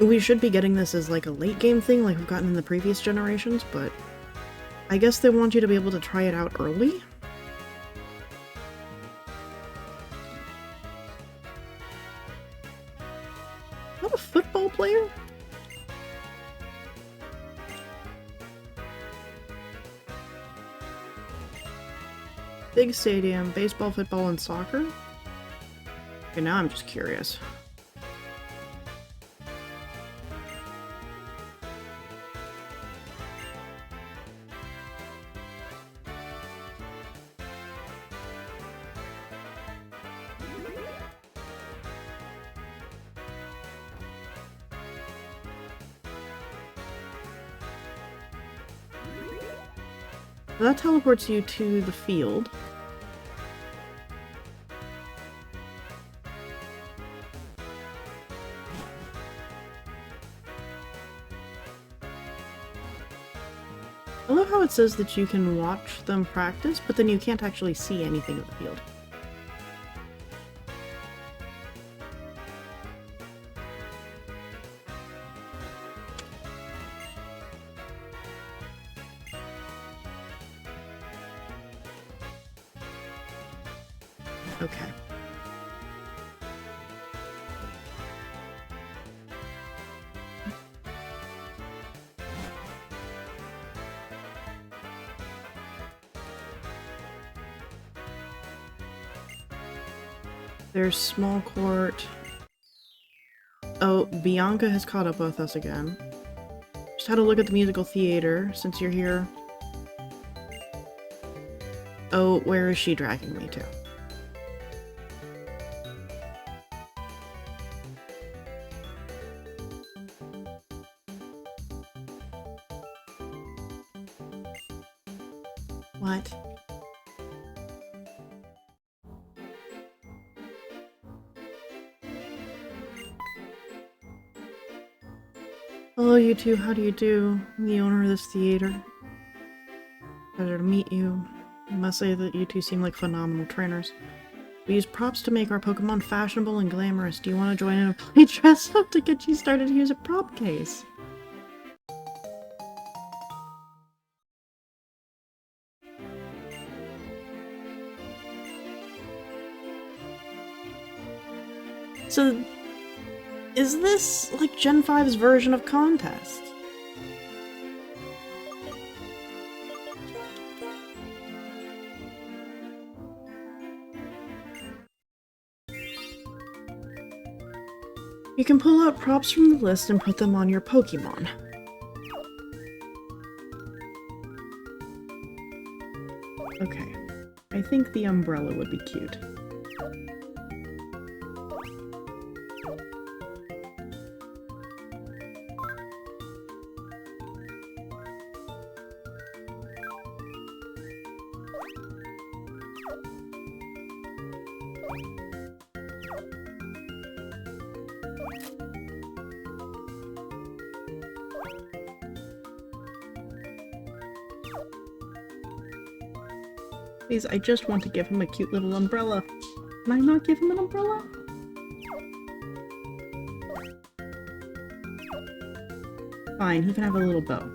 we should be getting this as like a late game thing like we've gotten in the previous generations, but I guess they want you to be able to try it out early? Not a football player? Big stadium, baseball, football, and soccer? Okay, now I'm just curious. That teleports you to the field. I love how it says that you can watch them practice, but then you can't actually see anything of the field. Okay. There's small court. Oh, Bianca has caught up with us again. Just had a look at the musical theater since you're here. Oh, where is she dragging me to? What? Hello, you two. How do you do? I'm the owner of this theater. Pleasure to meet you. I must say that you two seem like phenomenal trainers. We use props to make our Pokemon fashionable and glamorous. Do you want to join in and play dress up to get you started? Here's a prop case. So, is this like Gen 5's version of contest? You can pull out props from the list and put them on your Pokemon. Okay, I think the umbrella would be cute. Please, I just want to give him a cute little umbrella. Can I not give him an umbrella? Fine, he can have a little bow.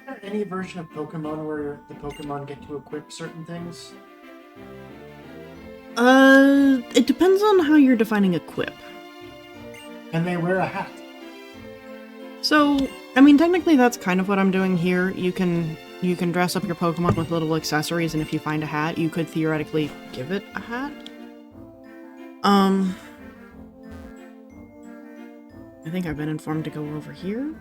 Is there any version of Pokemon where the Pokemon get to equip certain things? It depends on how you're defining equip. Can they wear a hat? So, I mean, technically that's kind of what I'm doing here. You can dress up your Pokemon with little accessories, and if you find a hat, you could theoretically give it a hat. I think I've been informed to go over here.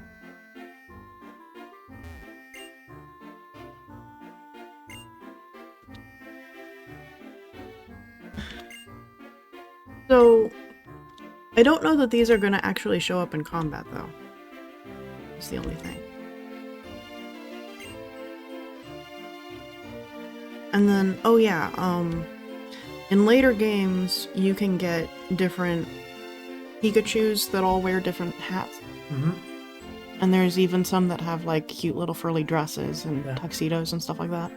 So, I don't know that these are going to actually show up in combat, though. That's the only thing. And then, oh yeah, in later games, you can get different Pikachus that all wear different hats. Mm-hmm. And there's even some that have, like, cute little furry dresses and tuxedos and stuff like that.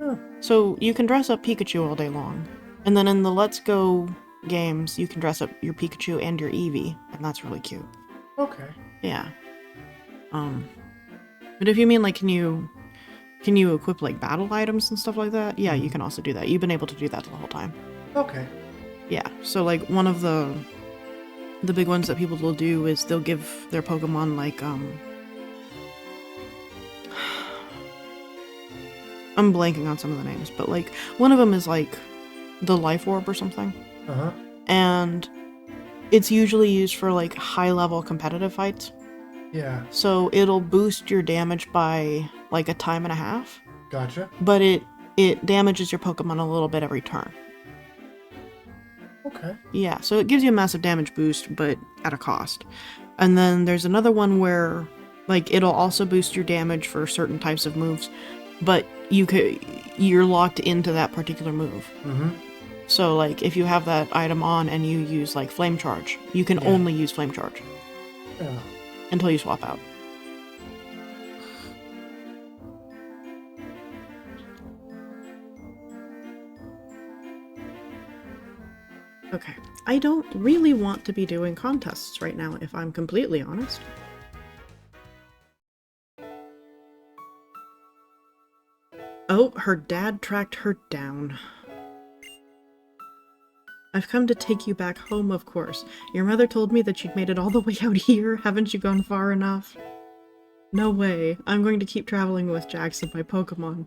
Oh. So, you can dress up Pikachu all day long. And then in the Let's Go games, you can dress up your Pikachu and your Eevee, and that's really cute. Okay. Yeah. But if you mean, like, can you equip, like, battle items and stuff like that? Yeah, you can also do that. You've been able to do that the whole time. Okay. Yeah, so, like, one of the big ones that people will do is they'll give their Pokemon, like, I'm blanking on some of the names, but, like, one of them is, like, the Life Orb or something. Uh-huh. And it's usually used for, like, high-level competitive fights. Yeah, So it'll boost your damage by like a time and a half, gotcha. but it damages your Pokemon a little bit every turn. Okay. Yeah, so it gives you a massive damage boost, but at a cost. And then there's another one where, like, it'll also boost your damage for certain types of moves, but you're locked into that particular move. Mm-hmm. So, like, if you have that item on and you use, like, Flame Charge, you can Yeah. only use Flame Charge Yeah. until you swap out. Okay, I don't really want to be doing contests right now, if I'm completely honest. Oh, her dad tracked her down. I've come to take you back home, of course. Your mother told me that you'd made it all the way out here. Haven't you gone far enough? No way. I'm going to keep traveling with Jax and my Pokemon.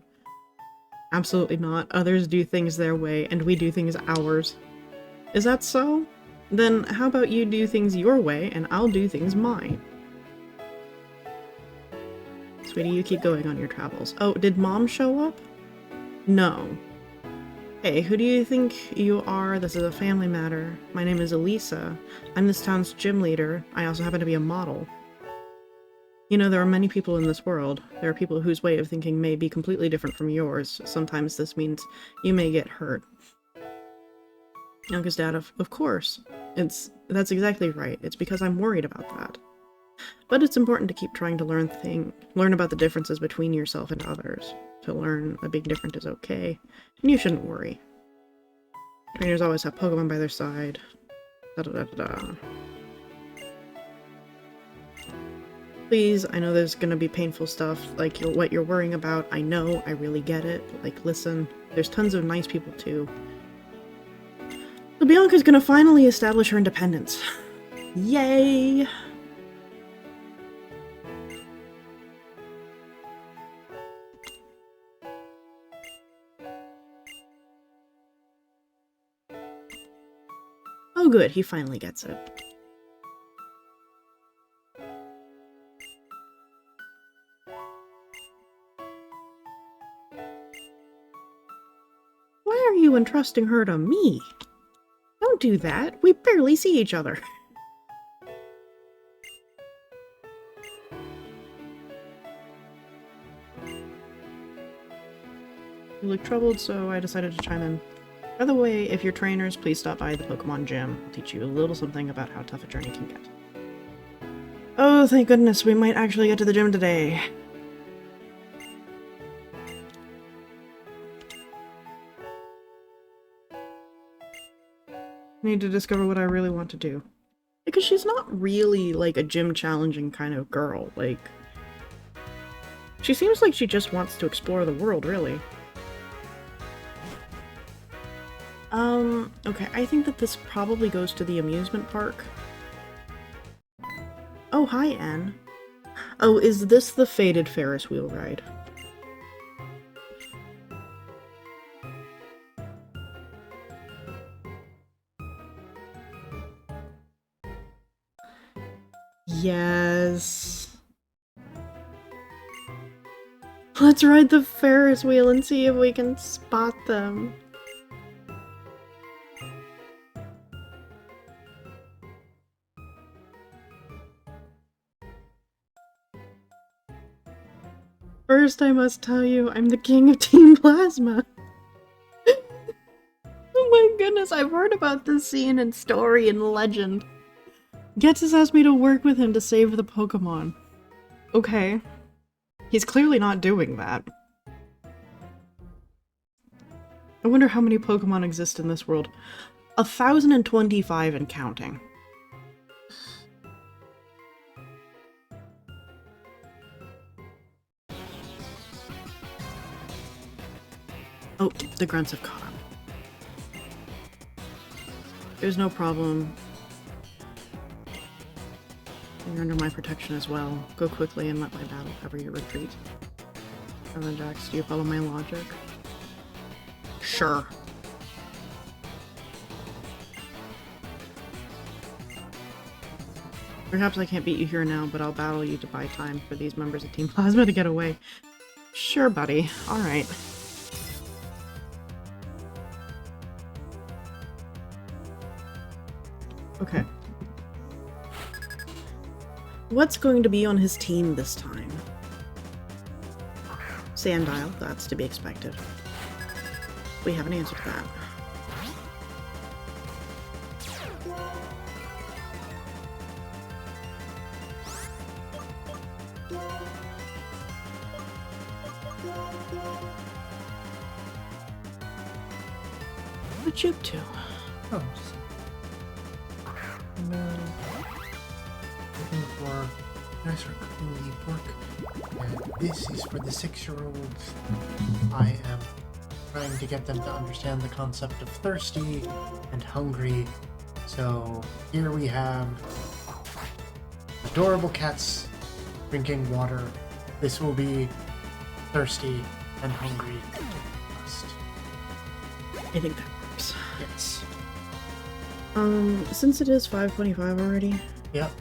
Absolutely not. Others do things their way, and we do things ours. Is that so? Then how about you do things your way, and I'll do things mine? Sweetie, you keep going on your travels. Oh, did Mom show up? No. Hey, who do you think you are? This is a family matter. My name is Elisa. I'm this town's gym leader. I also happen to be a model. You know, there are many people in this world. There are people whose way of thinking may be completely different from yours. Sometimes this means you may get hurt. Youngest dad, of course. That's exactly right. It's because I'm worried about that. But it's important to keep trying to learn about the differences between yourself and others. To learn a being different is okay, and you shouldn't worry. Trainers always have Pokemon by their side. Da-da-da-da-da. Please, I know there's gonna be painful stuff, like what you're worrying about. I know, I really get it. But, like, listen, there's tons of nice people too. So Bianca's gonna finally establish her independence. Yay! Oh good, he finally gets it. Why are you entrusting her to me? Don't do that. We barely see each other. You look troubled, so I decided to chime in. By the way, if you're trainers, please stop by the Pokemon gym. I'll teach you a little something about how tough a journey can get. Oh, thank goodness, we might actually get to the gym today. I need to discover what I really want to do. Because she's not really, like, a gym challenging kind of girl. Like, she seems like she just wants to explore the world, really. Okay, I think that this probably goes to the amusement park. Oh, hi, Anne. Oh, is this the Fated Ferris wheel ride? Yes. Let's ride the Ferris wheel and see if we can spot them. First, I must tell you, I'm the king of Team Plasma. Oh my goodness, I've heard about this scene in story and legend. Getz has asked me to work with him to save the Pokemon. Okay. He's clearly not doing that. I wonder how many Pokemon exist in this world. 1,025 and counting. Oh, the grunts have caught up. There's no problem. You're under my protection as well. Go quickly and let my battle cover your retreat. And then, Jax, do you follow my logic? Sure. Perhaps I can't beat you here now, but I'll battle you to buy time for these members of Team Plasma to get away. Sure, buddy. Alright. Okay. What's going to be on his team this time? Sandile, that's to be expected. We have an answer to that. What you two? Oh, no. Looking for nicer cooking pork. And this is for the 6-year-olds. I am trying to get them to understand the concept of thirsty and hungry. So here we have adorable cats drinking water. This will be thirsty and hungry. I think that works. Yes. Since it is 5:25 already, Yep.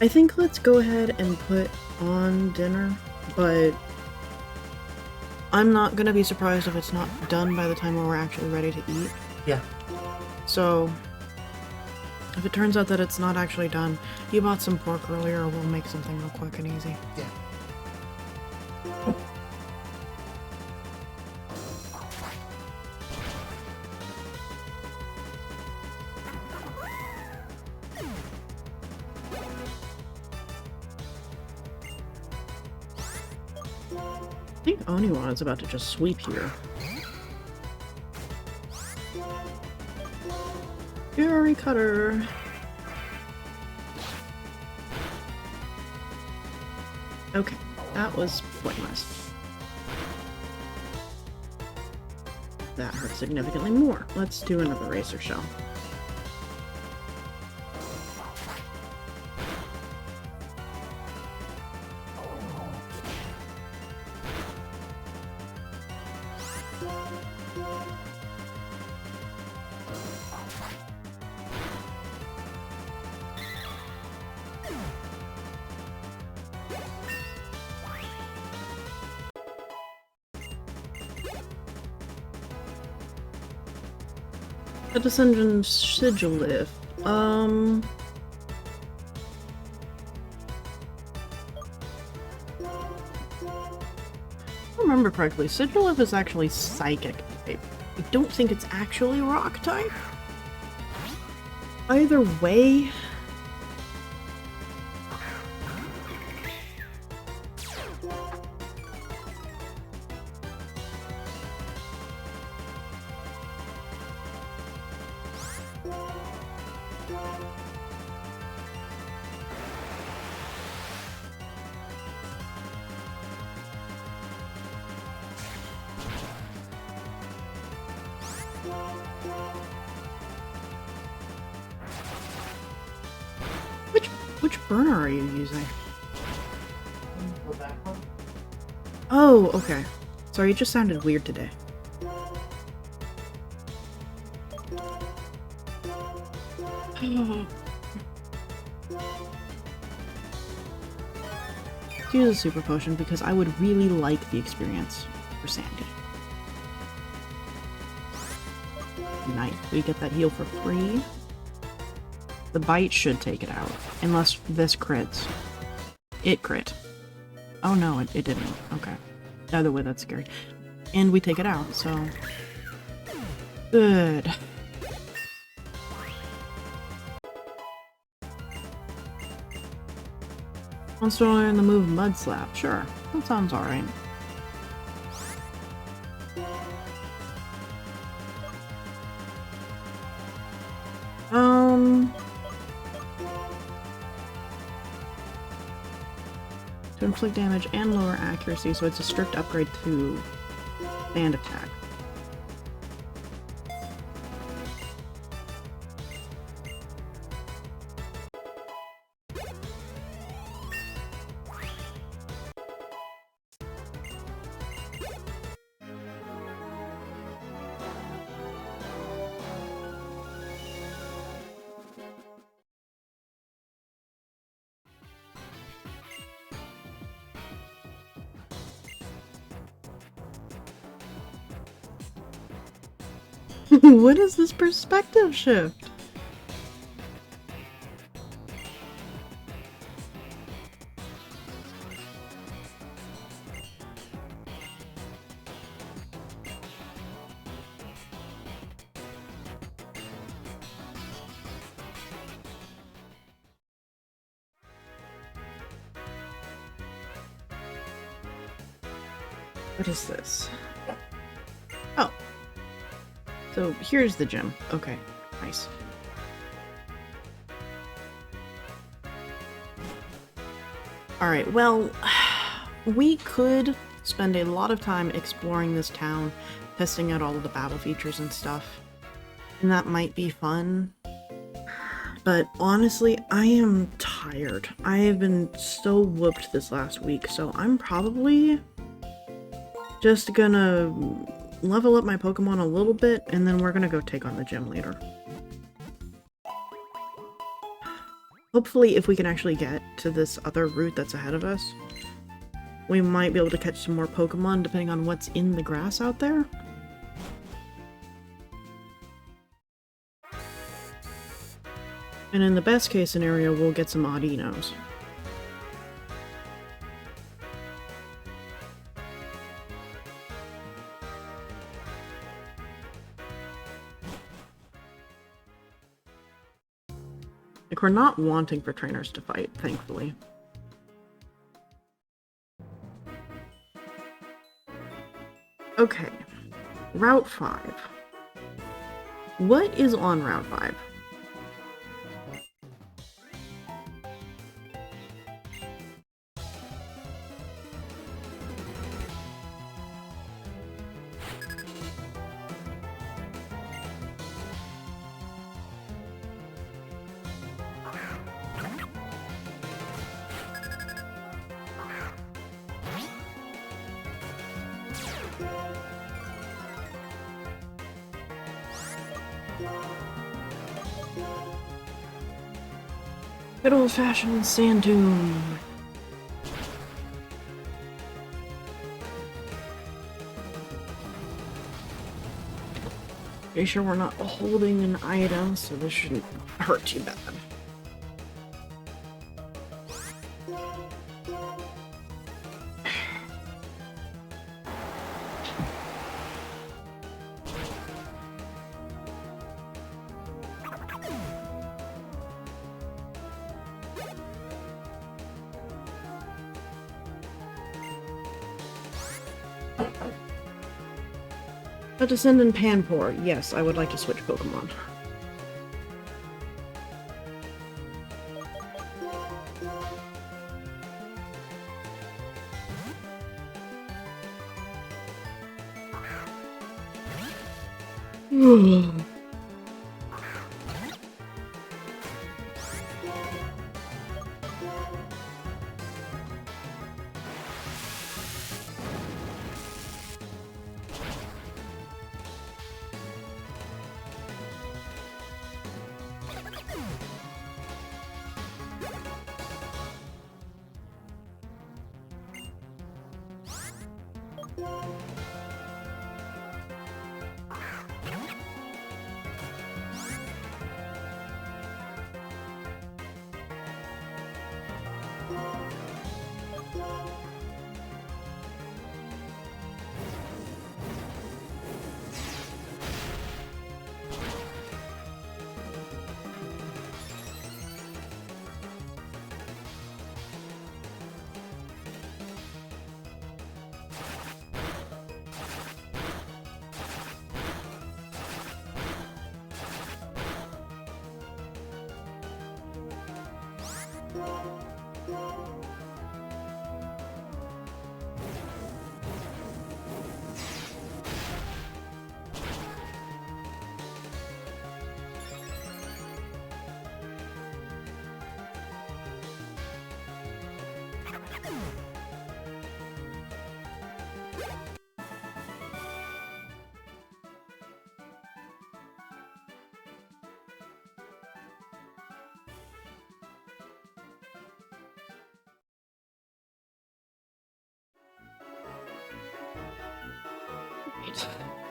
I think let's go ahead and put on dinner, but I'm not gonna be surprised if it's not done by the time when we're actually ready to eat. Yeah. So, if it turns out that it's not actually done, you bought some pork earlier, we'll make something real quick and easy. Yeah. I think Oniwa is about to just sweep here. Fury Cutter! Okay, that was pointless. That hurt significantly more. Let's do another Racer Shell. The Descendant Sigilif. If I remember correctly, Sigilif is actually psychic type. I don't think it's actually rock type. Either way, which burner are you using? Oh, okay. Sorry, it just sounded weird today. Use a super potion because I would really like the experience for Sandy. Nice. We get that heal for free. The bite should take it out. Unless this crits. It crit. Oh no, it didn't. Okay. Either way, that's scary. And we take it out, so... Good. Wants to learn the move Mud Slap. Sure. That sounds alright. To inflict damage and lower accuracy, so it's a strict upgrade to Sand Attack. What is this perspective shift? What is this? Oh. So here's the gym. Okay, nice. Alright, well, we could spend a lot of time exploring this town, testing out all of the battle features and stuff. And that might be fun. But honestly, I am tired. I have been so whooped this last week, so I'm probably just gonna level up my Pokemon a little bit, and then we're gonna go take on the gym later. Hopefully, if we can actually get to this other route that's ahead of us, we might be able to catch some more Pokemon, depending on what's in the grass out there. And in the best case scenario, we'll get some Audinos. Like, we're not wanting for trainers to fight, thankfully. Okay. Route 5. What is on Route 5? Good old-fashioned sand dune. Pretty sure we're not holding an item, so this shouldn't hurt too bad. A Descendant Panpour. Yes, I would like to switch Pokemon.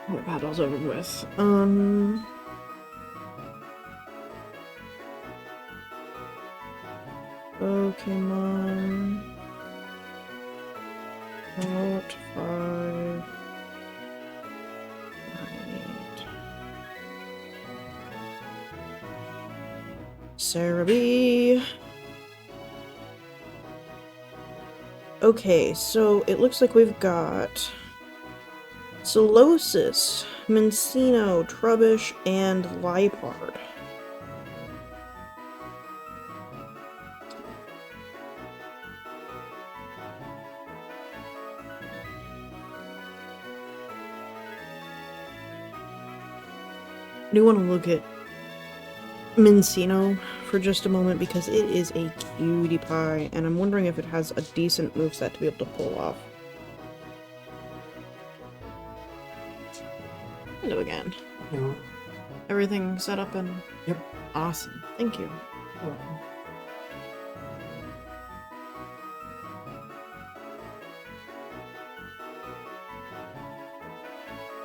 That battle's over with. Pokemon. Out 5. Right. Cerebi. Okay, so it looks like we've got Solosis, Mincino, Trubbish, and Liepard. I do want to look at Mincino for just a moment because it is a cutie pie, and I'm wondering if it has a decent moveset to be able to pull off. Hello again. Yeah. Everything set up and... Yep. Awesome. Thank you.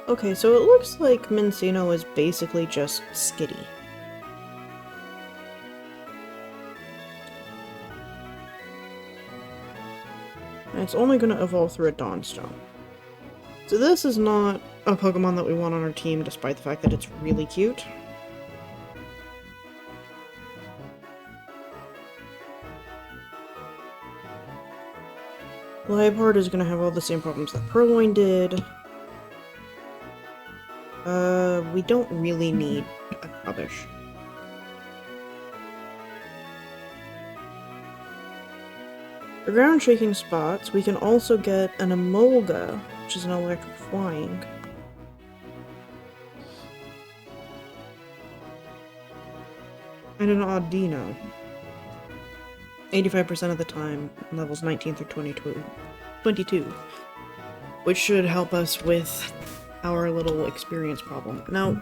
Okay, so it looks like Mincino is basically just Skitty. And it's only going to evolve through a Dawnstone. So this is not a Pokemon that we want on our team, despite the fact that it's really cute. Liepard is going to have all the same problems that Purloin did. We don't really need a Trubbish. For ground shaking spots, we can also get an Emolga, which is an electric flying. And an Audino. 85% of the time, levels 19 through 22. Which should help us with our little experience problem. Now,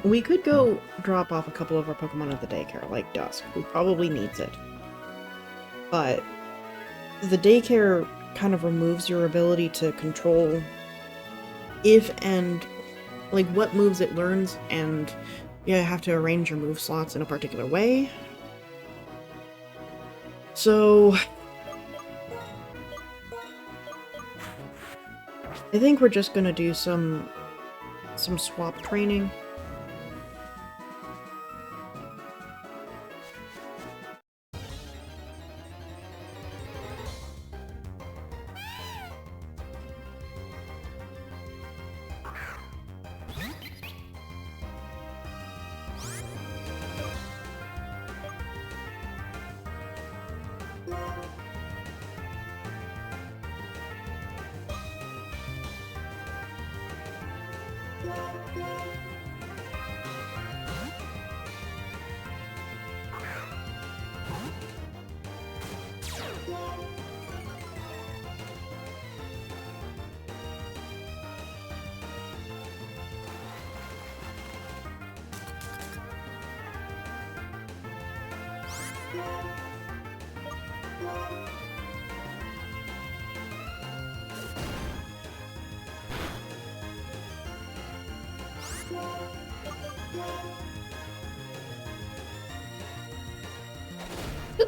we could go drop off a couple of our Pokemon at the daycare, like Dusk, who probably needs it. But the daycare kind of removes your ability to control if and like what moves it learns, and you have to arrange your move slots in a particular way. So I think we're just gonna do some swap training.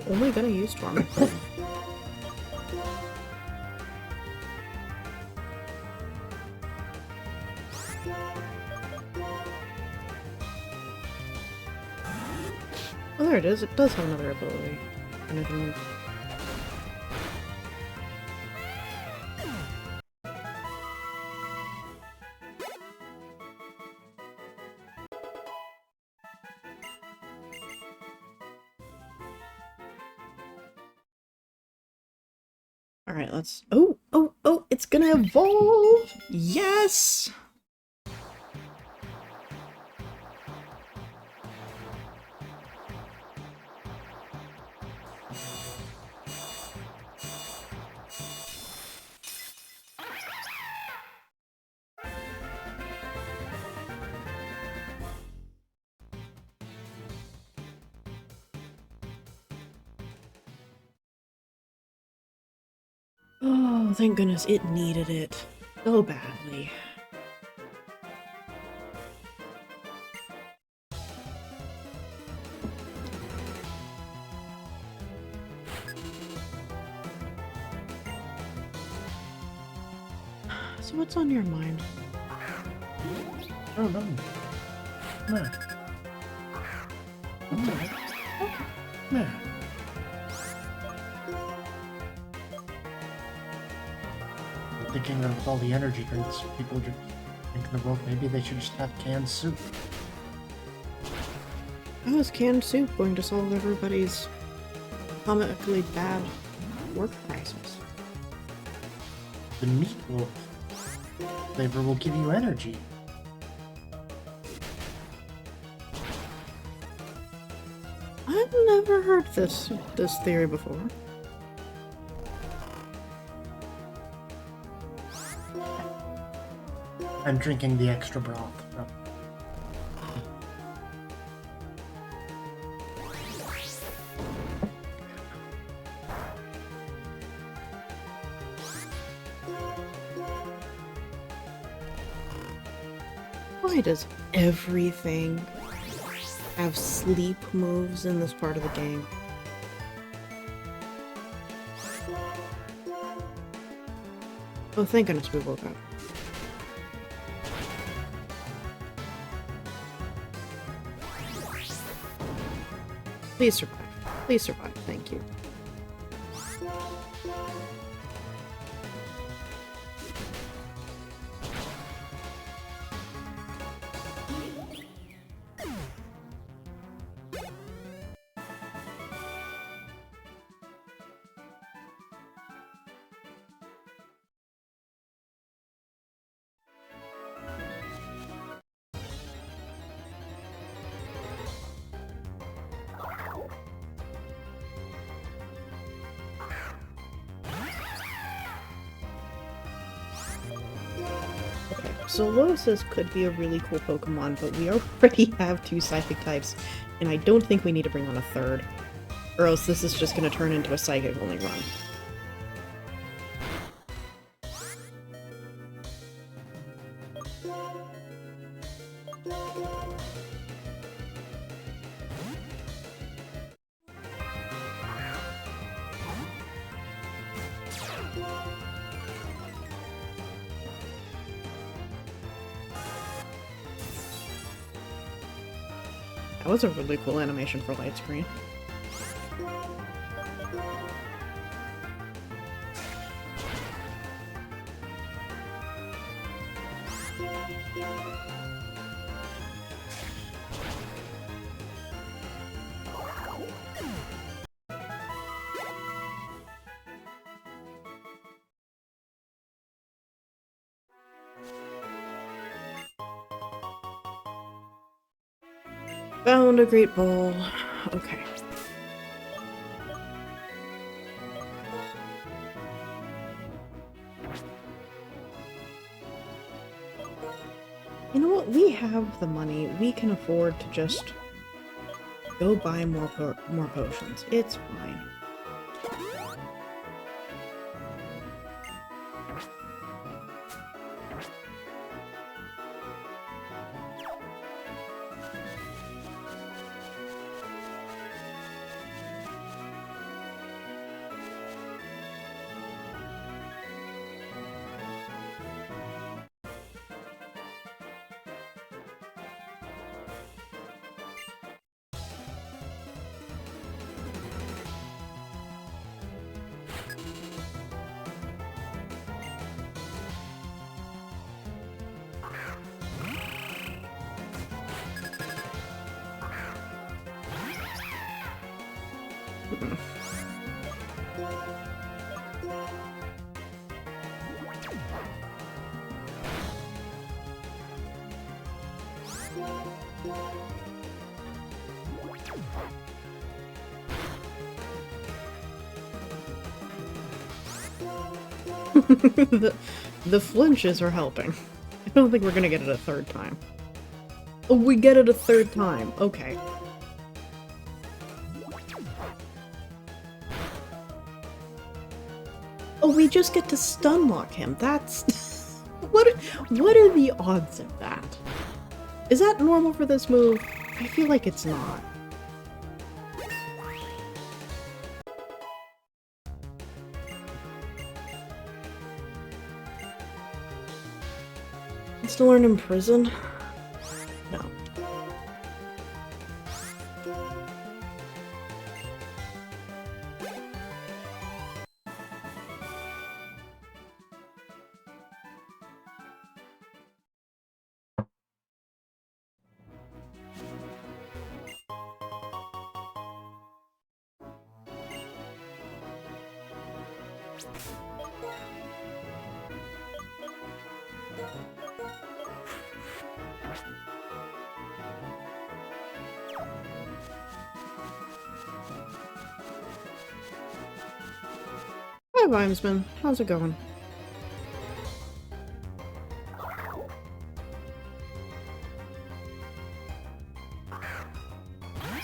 Oh my god, I used Storm. Oh, there it is. It does have another ability. Another move. Alright, let's... Oh! It's gonna evolve! Yes! Oh, thank goodness it needed it so badly. So what's on your mind? Oh no. Come here. Okay. Come here. I'm thinking of all the energy drinks people drink in the world, maybe they should just have canned soup. How is canned soup going to solve everybody's comically bad work crisis? The meatloaf flavor will give you energy. I've never heard this theory before. I'm drinking the extra broth. Why does everything have sleep moves in this part of the game? Oh, thank goodness we woke up. Please survive. Please survive. Thank you. So Lotuses could be a really cool Pokemon, but we already have 2 Psychic types, and I don't think we need to bring on a 3rd. Or else this is just going to turn into a Psychic-only run. That was a really cool animation for light screen. Found a great ball. Okay. You know what? We have the money. We can afford to just go buy more potions. It's fine. the flinches are helping. I don't think we're gonna get it a 3rd time. Oh, we get it a 3rd time. Okay. Oh, we just get to stun lock him. That's... what are the odds of that? Is that normal for this move? I feel like it's not. wants to learn in prison? No. Hi, Vimesman. How's it going?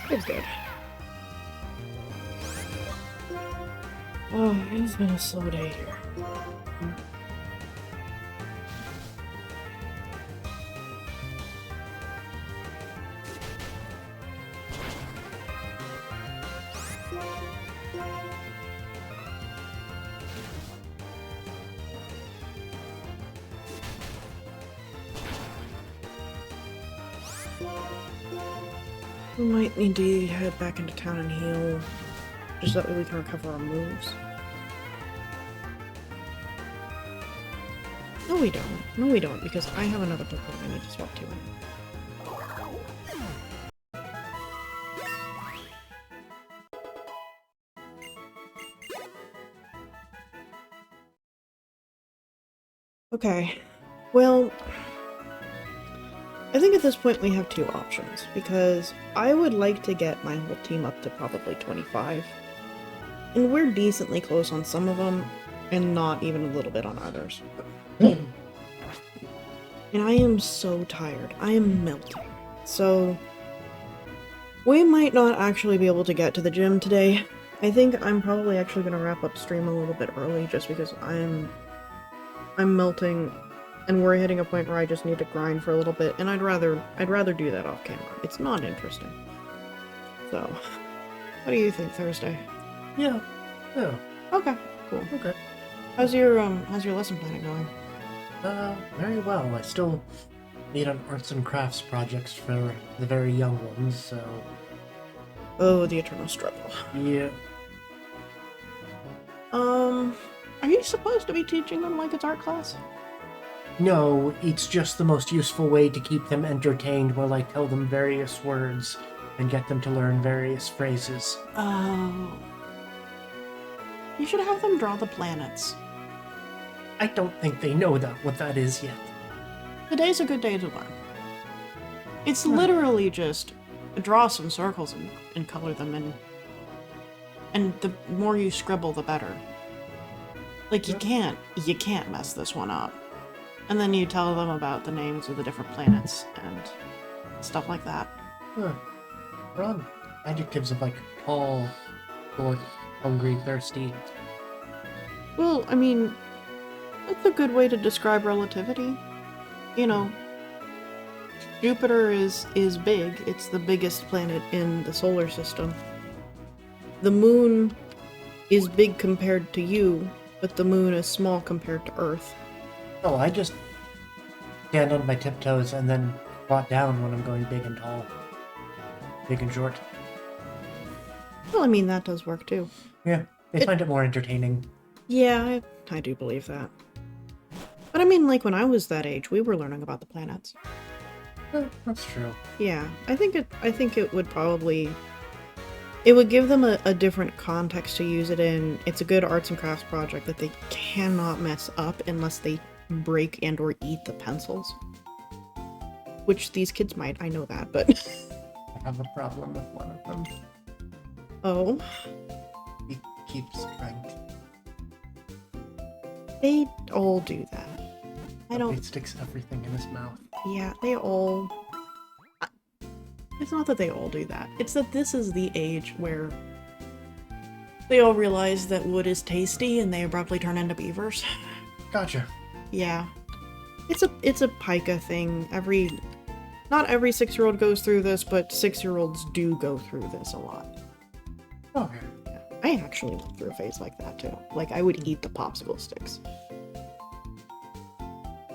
It's good. Oh, it's been a slow day here. We might need to head back into town and heal, just that way we can recover our moves. No we don't. No we don't, because I have another Pokemon I need to swap to. Okay, well, I think at this point we have two options, because I would like to get my whole team up to probably 25, and we're decently close on some of them, and not even a little bit on others. And I am so tired. I am melting. So, we might not actually be able to get to the gym today. I think I'm probably actually going to wrap up stream a little bit early, just because I'm melting, and we're hitting a point where I just need to grind for a little bit, and I'd rather do that off camera. It's not interesting. So, what do you think, Thursday? Yeah. Okay, cool. Okay. How's your lesson planning going? Very well. I still need an arts and crafts projects for the very young ones, so... Oh, the eternal struggle. Yeah. Are you supposed to be teaching them like it's art class? No, it's just the most useful way to keep them entertained while I tell them various words and get them to learn various phrases. Oh. You should have them draw the planets. I don't think they know what that is yet. Today's a good day to learn. It's literally just draw some circles and color them in. And the more you scribble, the better. Like, you can't mess this one up. And then you tell them about the names of the different planets and stuff like that. Huh. We're on adjectives of like tall, short, hungry, thirsty. Well, I mean, that's a good way to describe relativity. You know, Jupiter is big. It's the biggest planet in the solar system. The moon is big compared to you, but the moon is small compared to Earth. Oh, I just stand on my tiptoes and then squat down when I'm going big and tall. Big and short. Well, I mean, that does work too. Yeah, they find it more entertaining. Yeah, I do believe that. But I mean, like, when I was that age, we were learning about the planets. That's true. Yeah, I think it would probably... It would give them a different context to use it in. It's a good arts and crafts project that they cannot mess up unless they break and or eat the pencils. Which these kids might, I know that, but... I have a problem with one of them. Oh? He keeps trying to... They all do that. I don't... He sticks everything in his mouth. Yeah, they all... It's not that they all do that. It's that this is the age where they all realize that wood is tasty and they abruptly turn into beavers. Gotcha. Yeah. It's a Pika thing. Not every 6-year-old goes through this, but 6-year-olds do go through this a lot. Okay. Yeah. I actually went through a phase like that too. Like, I would eat the popsicle sticks.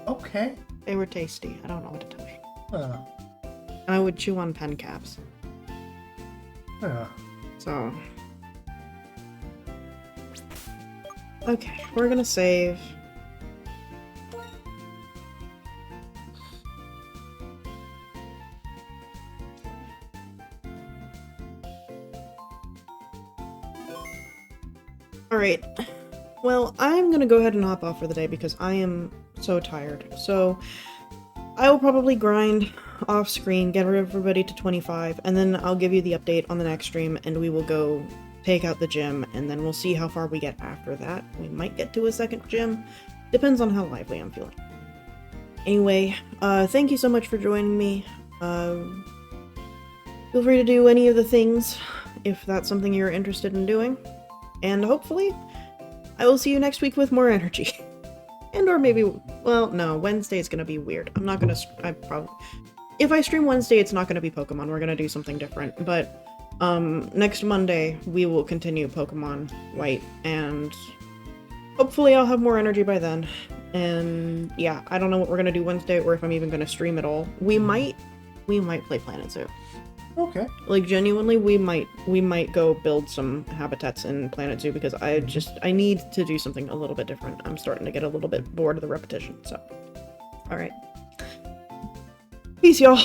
Okay. They were tasty. I don't know what to tell you. Uh, And I would chew on pen caps. uh, So. Okay, we're gonna save. Alright. Well, I'm gonna go ahead and hop off for the day because I am so tired. So, I will probably grind off screen, get everybody to 25, and then I'll give you the update on the next stream, and we will go take out the gym, and then we'll see how far we get after that. We might get to a second gym. Depends on how lively I'm feeling. Anyway, thank you so much for joining me. Feel free to do any of the things if that's something you're interested in doing. And hopefully, I will see you next week with more energy. And or maybe, well, no, Wednesday is gonna be weird. I'm not gonna, if I stream Wednesday, it's not gonna be Pokemon. We're gonna do something different. But, next Monday, we will continue Pokemon White, and hopefully I'll have more energy by then. And yeah, I don't know what we're gonna do Wednesday, or if I'm even gonna stream at all. We might play Planet Zoo. okay. Like, genuinely, we might go build some habitats in Planet Zoo, because I need to do something a little bit different. I'm starting to get a little bit bored of the repetition, so. Alright. Peace, y'all.